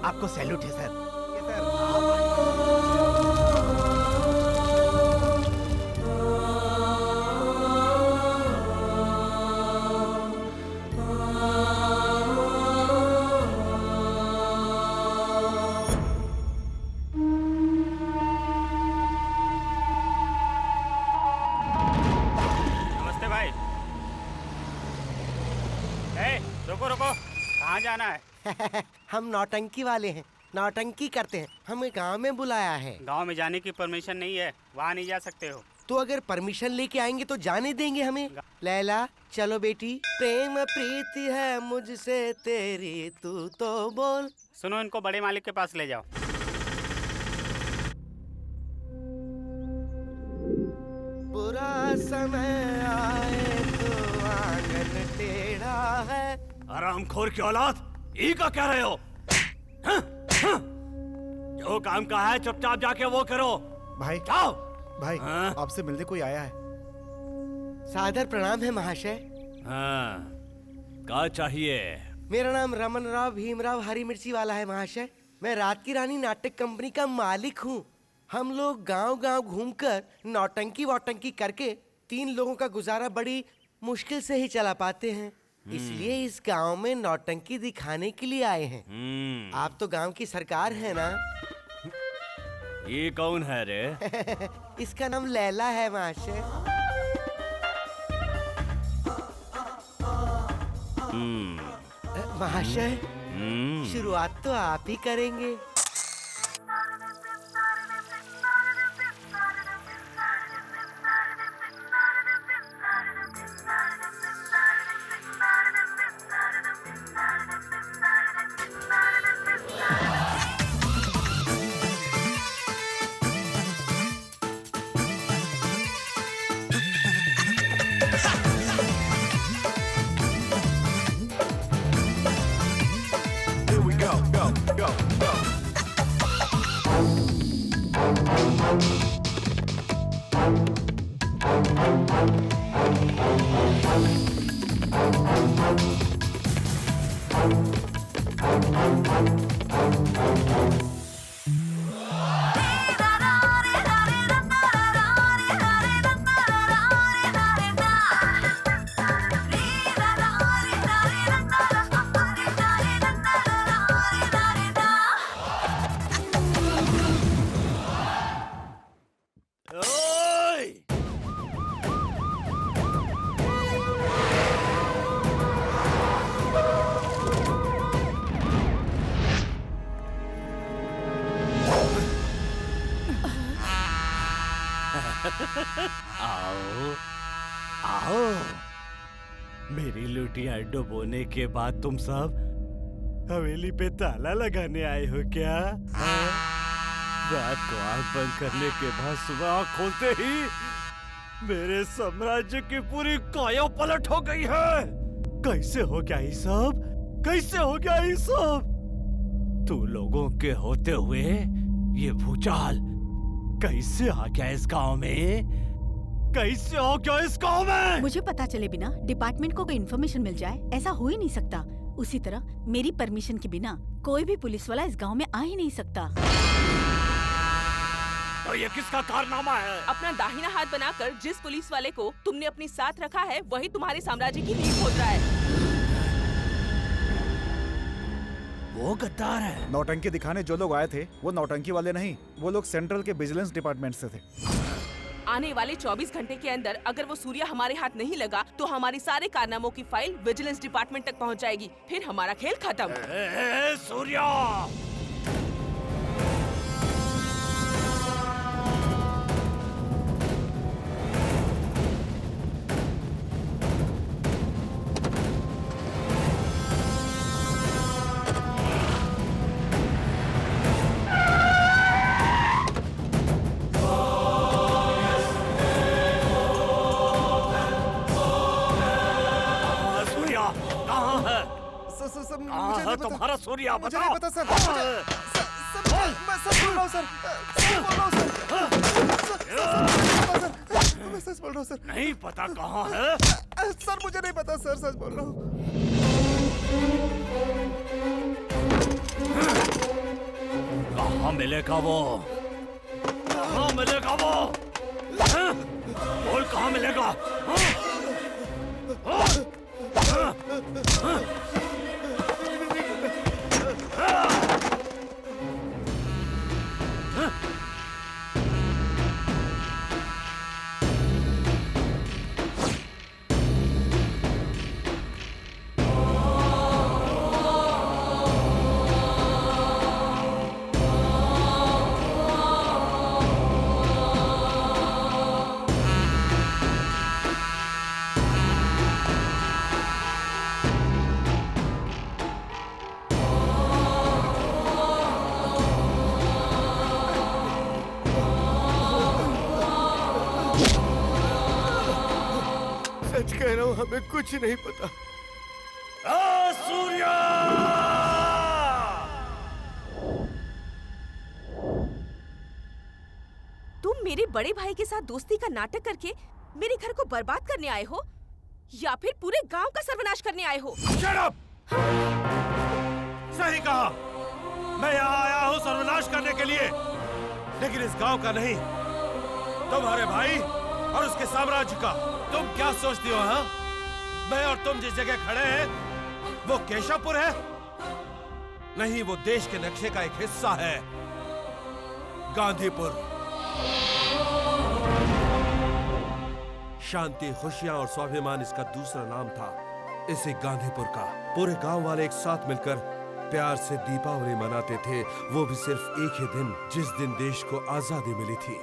आपको सैल्यूट है सर। नमस्ते भाई। रुको रुको, कहाँ जाना है? हम नौटंकी वाले हैं, नौटंकी करते हैं, हमें गांव में बुलाया है। गांव में जाने की परमिशन नहीं है, वहाँ नहीं जा सकते हो। तो अगर परमिशन लेके आएंगे तो जाने देंगे हमें। लैला चलो बेटी। प्रेम प्रीति है मुझसे तेरी, तू तो बोल। सुनो, इनको बड़े मालिक के पास ले जाओ। बुरा समय आए तो आंगन टेढ़ा है। हरामखोर की औलाद, ई का कह रहे हो? जो काम का है चुपचाप जाके वो करो। भाई जाओ। भाई आपसे मिलने कोई आया है। सादर प्रणाम है महाशय। हाँ, क्या चाहिए? मेरा नाम रमन राव भीमराव हरी मिर्ची वाला है महाशय। मैं रात की रानी नाटक कंपनी का मालिक हूँ। हम लोग गांव-गांव घूमकर नौटंकी वोटंकी करके 3 लोगों का गुजारा बड़ी मुश्किल से ही चला पाते हैं। इसलिए इस गांव में नौटंकी दिखाने के लिए आए हैं। आप तो गांव की सरकार है ना? ये कौन है रे? इसका नाम लैला है महाशय। महाशय, शुरुआत तो आप ही करेंगे। आओ आओ, मेरी लुटिया डुबोने के बाद तुम सब हवेली पे ताला लगाने आए हो क्या? रात को आंख बंद करने के बाद सुबह आंख खोलते ही मेरे साम्राज्य की पूरी काया पलट हो गई है। कैसे हो गया ये सब? कैसे हो गया ये सब? तू लोगों के होते हुए ये भूचाल कैसे आ गया इस गांव में? कैसे आ गया इस गांव में? मुझे पता चले बिना डिपार्टमेंट को कोई इन्फॉर्मेशन मिल जाए, ऐसा हो ही नहीं सकता। उसी तरह मेरी परमिशन के बिना कोई भी पुलिस वाला इस गांव में आ ही नहीं सकता। तो ये किसका कारनामा है? अपना दाहिना हाथ बनाकर जिस पुलिस वाले को तुमने अपने साथ रखा है, वही तुम्हारे साम्राज्य की नींव खोद रहा है। वो गद्दार है। नौटंकी दिखाने जो लोग आए थे वो नौटंकी वाले नहीं, वो लोग सेंट्रल के विजिलेंस डिपार्टमेंट से थे। आने वाले 24 घंटे के अंदर अगर वो सूर्या हमारे हाथ नहीं लगा तो हमारे सारे कारनामों की फाइल विजिलेंस डिपार्टमेंट तक पहुंच जाएगी। फिर हमारा खेल खत्म। सूर्या! मुझे नहीं पता। तुम्हारा सूर्या? मुझे नहीं पता सर। मैं सच बोल रहा हूँ सर। मैं सच बोल रहा हूँ सर। नहीं पता कहाँ है? सर मुझे नहीं पता सर, सच बोल रहा हूँ। कहाँ मिलेगा वो? कहाँ मिलेगा वो? हाँ? बोल कहाँ मिलेगा? हाँ? हाँ? हाँ? हाँ? सच कह रहा हूँ, हमें कुछ नहीं पता। सूर्या! तुम मेरे बड़े भाई के साथ दोस्ती का नाटक करके मेरे घर को बर्बाद करने आए हो या फिर पूरे गांव का सर्वनाश करने आए हो? Shut up! सही कहा। मैं यहाँ आया हूँ सर्वनाश करने के लिए, लेकिन इस गांव का नहीं, तुम्हारे भाई और उसके साम्राज्य का। तुम क्या सोचती हो? हाँ, मैं और तुम जिस जगह खड़े हैं वो केशवपुर है? नहीं, वो देश के नक्शे का एक हिस्सा है, गांधीपुर। शांति, खुशियां और स्वाभिमान इसका दूसरा नाम था, इसी गांधीपुर का। पूरे गांव वाले एक साथ मिलकर प्यार से दीपावली मनाते थे, वो भी सिर्फ एक ही दिन, जिस दिन देश को आजादी मिली थी,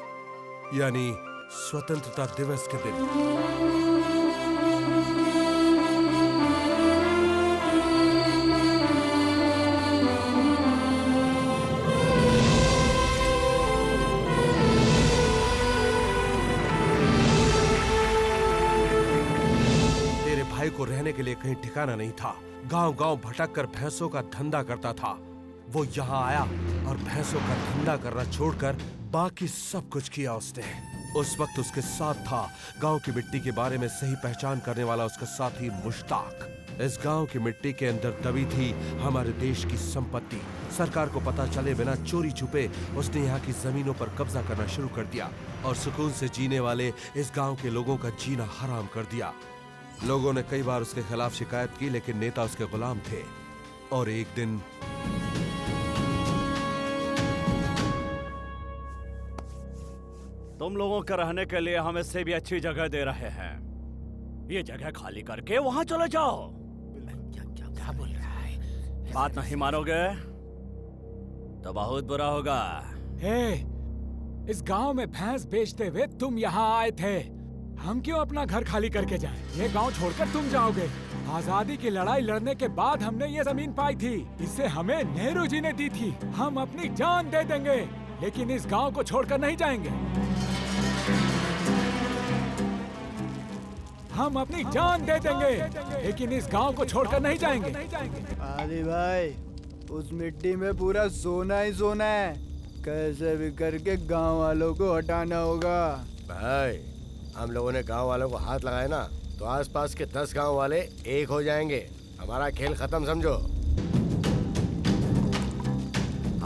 यानी स्वतंत्रता दिवस के दिन। तेरे भाई को रहने के लिए कहीं ठिकाना नहीं था, गांव-गांव भटक कर भैंसों का धंधा करता था। वो यहाँ आया और भैंसों का धंधा करना छोड़कर बाकी सब कुछ किया उसने। उस वक्त उसके साथ था गांव की मिट्टी के बारे में सही पहचान करने वाला उसका साथी मुश्ताक। इस गांव की मिट्टी के अंदर दबी थी हमारे देश की संपत्ति। सरकार को पता चले बिना चोरी छुपे उसने यहाँ की जमीनों पर कब्जा करना शुरू कर दिया और सुकून से जीने वाले इस गांव के लोगों का जीना हराम कर दिया। लोगों ने कई बार उसके खिलाफ शिकायत की, लेकिन नेता उसके गुलाम थे। और एक दिन तुम लोगों के रहने के लिए हम इससे भी अच्छी जगह दे रहे हैं। ये जगह खाली करके वहां चले जाओ। क्या बोल रहा है? बात नहीं मानोगे तो बहुत बुरा होगा। हे, इस गांव में भैंस बेचते हुए तुम यहाँ आए थे। हम क्यों अपना घर खाली करके जाएं? ये गांव छोड़कर तुम जाओगे। आजादी की लड़ाई लड़ने के बाद हमने ये जमीन पाई थी, इसे हमें नेहरू जी ने दी थी। हम अपनी जान दे देंगे, लेकिन इस गांव को छोड़कर नहीं जाएंगे। हम अपनी जान दे देंगे, लेकिन इस गांव को छोड़कर नहीं जाएंगे। आदि भाई, उस मिट्टी में पूरा सोना ही सोना है, कैसे भी करके गांव वालों को हटाना होगा। भाई, हम लोगों ने गांव वालों को हाथ लगाए ना, तो आसपास के 10 गांव वाले एक हो जाएंगे। हमारा खेल खत्म समझो।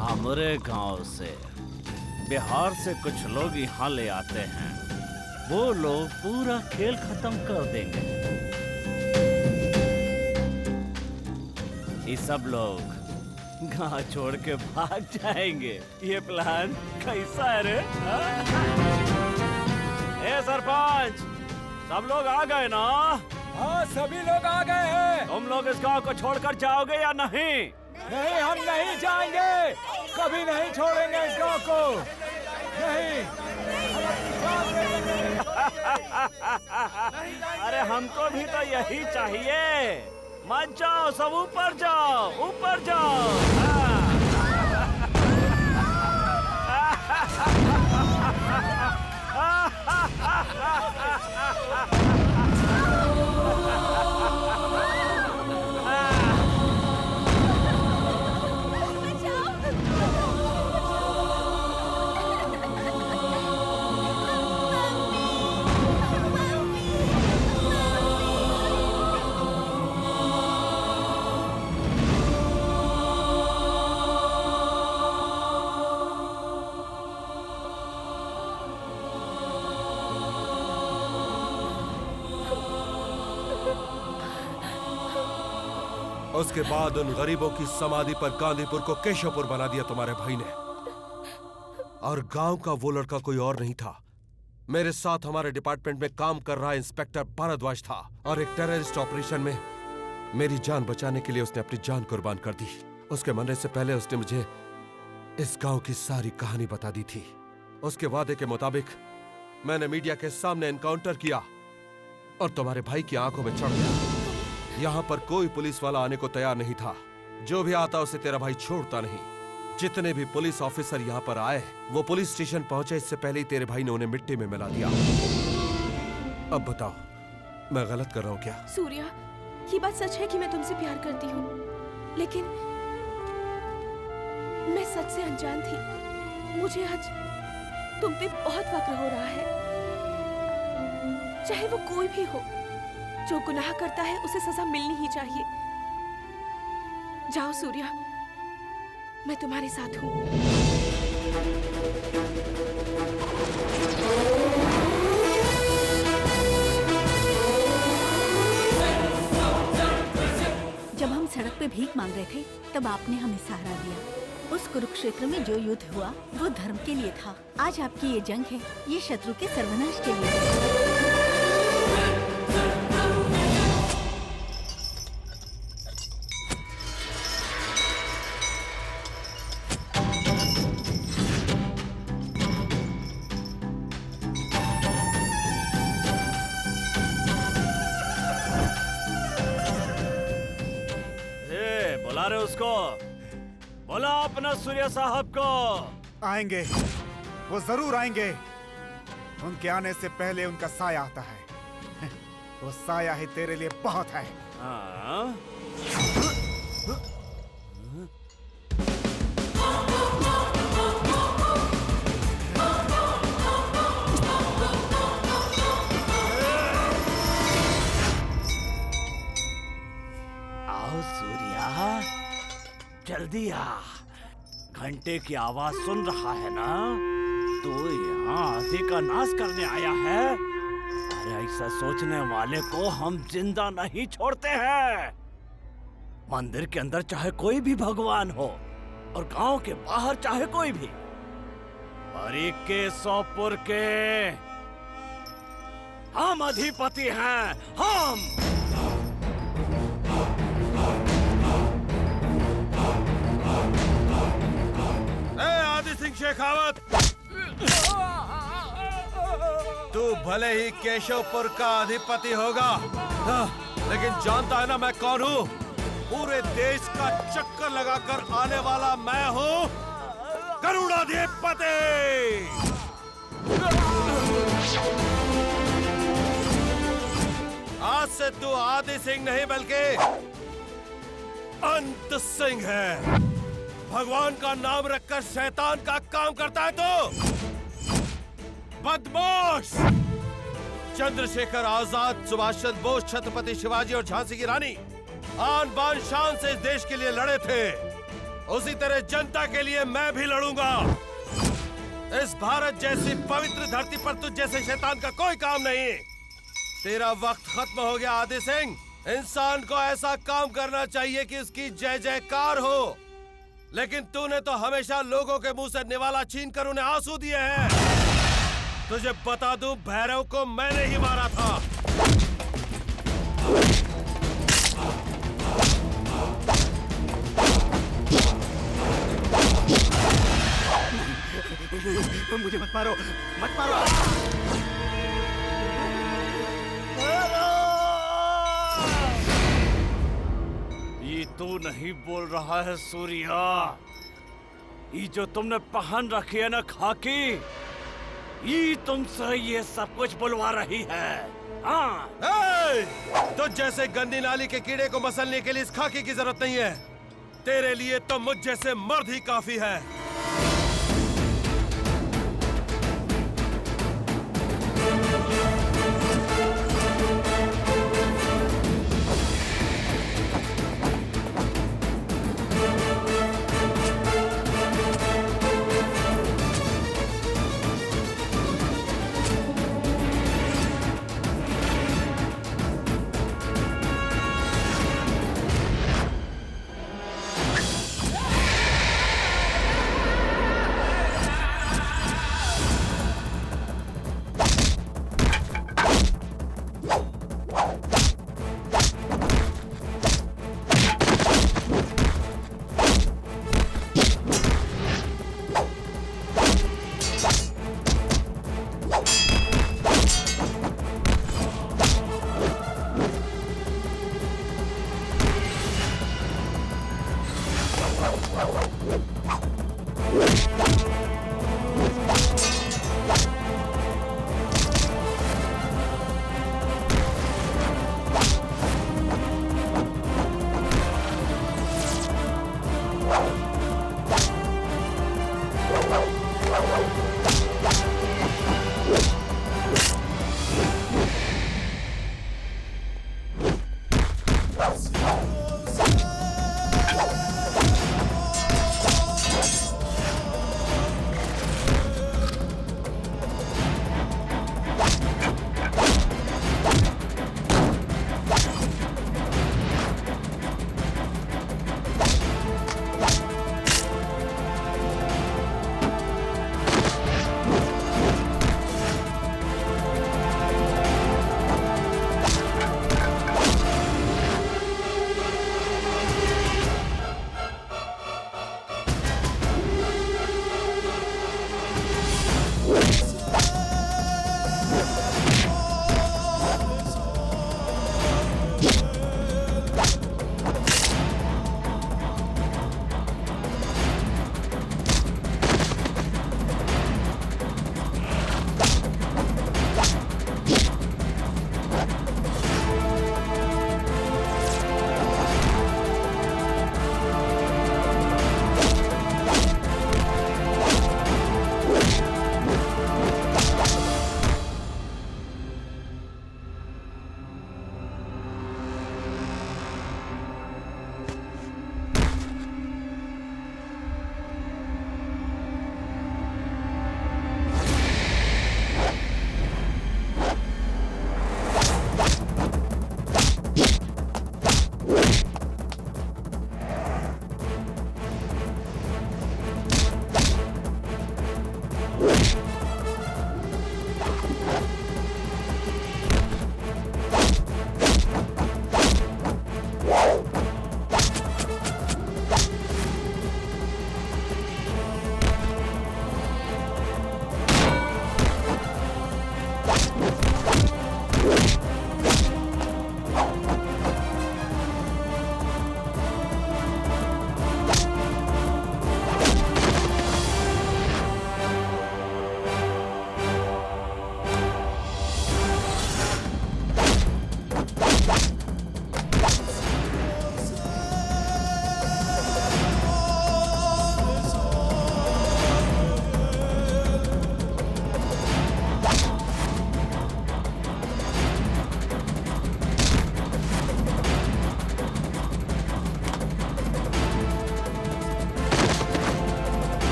हमारे गांव से बिहार से कुछ लोग यहाँ ले आते हैं, वो लोग पूरा खेल खत्म कर देंगे। ये सब लोग गांव छोड़ के भाग जाएंगे। ये प्लान कैसा है रे? ए सरपंच, सब लोग आ गए ना? हाँ, सभी लोग आ गए हैं। तुम लोग इस गांव को छोड़कर जाओगे या नहीं? नहीं, हम नहीं जाएंगे, कभी नहीं छोड़ेंगे इस गांव को। नहीं। अरे हमको भी तो यही चाहिए। मत जाओ, सब ऊपर जाओ, ऊपर जाओ। उसके बाद उन गरीबों की समाधि पर गांधीपुर को केशवपुर बना दिया तुम्हारे भाई ने। और गांव का वो लड़का कोई और नहीं था, मेरे साथ हमारे डिपार्टमेंट में काम कर रहा इंस्पेक्टर भारद्वाज था। और एक टेररिस्ट ऑपरेशन में मेरी जान बचाने के लिए उसने अपनी जान कुर्बान कर दी। उसके मरने से पहले उसने मुझे इस गांव की सारी कहानी बता दी थी। उसके वादे के मुताबिक मैंने मीडिया के सामने एनकाउंटर किया और तुम्हारे भाई की आंखों में चढ़ गया। यहाँ पर कोई पुलिस वाला आने को तैयार नहीं था। जो भी आता उसे तेरा भाई छोड़ता नहीं। जितने भी पुलिस ऑफिसर यहाँ पर आए वो पुलिस स्टेशन पहुंचे इससे पहले ही तेरे भाई ने उन्हें मिट्टी में मिला दिया। अब बताओ मैं गलत कर रहा हूँ क्या? सूर्या, ये बात सच है कि मैं तुमसे प्यार करती हूँ, लेकिन मैं सच से अनजान थी। मुझे आज तुम पे बहुत फक्र हो रहा है। चाहे वो कोई भी हो, जो गुनाह करता है उसे सजा मिलनी ही चाहिए। जाओ सूर्या, मैं तुम्हारे साथ हूँ। जब हम सड़क पे भीख मांग रहे थे तब आपने हमें सहारा दिया। उस कुरुक्षेत्र में जो युद्ध हुआ वो धर्म के लिए था। आज आपकी ये जंग है, ये शत्रु के सर्वनाश के लिए है। बुला रहे उसको, बोला अपना सूर्या साहब को। आएंगे, वो जरूर आएंगे। उनके आने से पहले उनका साया आता है। वो साया ही तेरे लिए बहुत है। हाँ? आओ सूर्या, जल्दी आ। घंटे की आवाज सुन रहा है ना? तो यहाँ आधे का नाश करने आया है। अरे ऐसा सोचने वाले को हम जिंदा नहीं छोड़ते हैं। मंदिर के अंदर चाहे कोई भी भगवान हो और गांव के बाहर चाहे कोई भी, और के सोपुर के हम अधिपति हैं। हम आदि सिंह शेखावत, तू भले ही केशवपुर का अधिपति होगा, लेकिन जानता है ना मैं कौन हूँ? पूरे देश का चक्कर लगाकर आने वाला मैं हूँ गरुड़ाधिपति। आज से तू आदि सिंह नहीं बल्कि अंत सिंह है। भगवान का नाम रखकर शैतान का काम करता है तो बदमाश। चंद्रशेखर आजाद, सुभाष चंद्र बोस, छत्रपति शिवाजी और झांसी की रानी आन बान शान से इस देश के लिए लड़े थे। उसी तरह जनता के लिए मैं भी लड़ूंगा। इस भारत जैसी पवित्र धरती पर तुझ जैसे शैतान का कोई काम नहीं। तेरा वक्त खत्म हो गया आदि सिंह। इंसान को ऐसा काम करना चाहिए कि उसकी जय जयकार हो, लेकिन तूने तो हमेशा लोगों के मुंह से निवाला छीन कर उन्हें आंसू दिए हैं। तुझे बता दूं, भैरव को मैंने ही मारा था। मुझे मत मारो, मत मारो। ये तू नहीं बोल रहा है सूर्या। ये जो तुमने पहन रखी है ना खाकी, ये तुमसे ये सब कुछ बुलवा रही है। हाँ। तो जैसे गंदी नाली के कीड़े को मसलने के लिए इस खाकी की जरूरत नहीं है। तेरे लिए तो मुझ जैसे मर्द ही काफी है।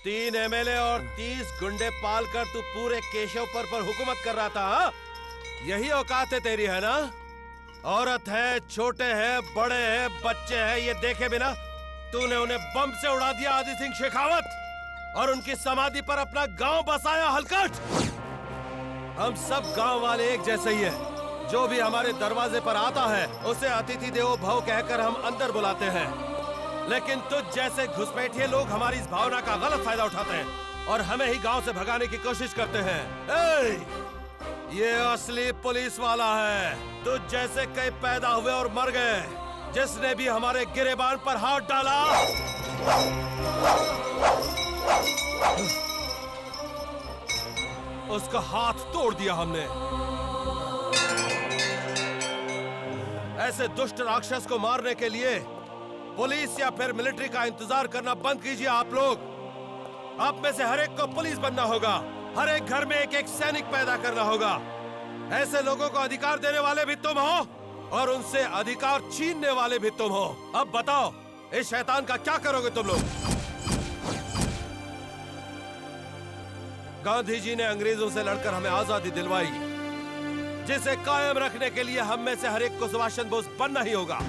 3 एमएलए और 30 गुंडे पाल कर तू पूरे केशवपुर पर हुकूमत कर रहा था, हाँ? यही औकात है तेरी, है ना? औरत है, छोटे हैं, बड़े हैं, बच्चे हैं, ये देखे बिना तूने उन्हें बम से उड़ा दिया, आदि सिंह शेखावत, और उनकी समाधि पर अपना गांव बसाया, हलकट। हम सब गांव वाले एक जैसे ही हैं। जो भी हमारे दरवाजे पर आता है उसे अतिथि देवो भव कहकर हम अंदर बुलाते हैं, लेकिन तुझ जैसे घुसपैठिए लोग हमारी इस भावना का गलत फायदा उठाते हैं और हमें ही गांव से भगाने की कोशिश करते हैं। ये असली पुलिस वाला है। तुझ जैसे कई पैदा हुए और मर गए। जिसने भी हमारे गिरेबान पर हाथ डाला उसका हाथ तोड़ दिया हमने। ऐसे दुष्ट राक्षस को मारने के लिए पुलिस या फिर मिलिट्री का इंतजार करना बंद कीजिए आप लोग। आप में से हर एक को पुलिस बनना होगा। हर एक घर में एक एक सैनिक पैदा करना होगा। ऐसे लोगों को अधिकार देने वाले भी तुम हो और उनसे अधिकार छीनने वाले भी तुम हो। अब बताओ, इस शैतान का क्या करोगे तुम लोग? गांधी जी ने अंग्रेजों से लड़कर हमें आजादी दिलवाई, जिसे कायम रखने के लिए हम में से हर एक को सुभाष चंद्र बोस बनना ही होगा।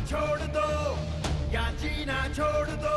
छोड़ दो या जीना छोड़ दो,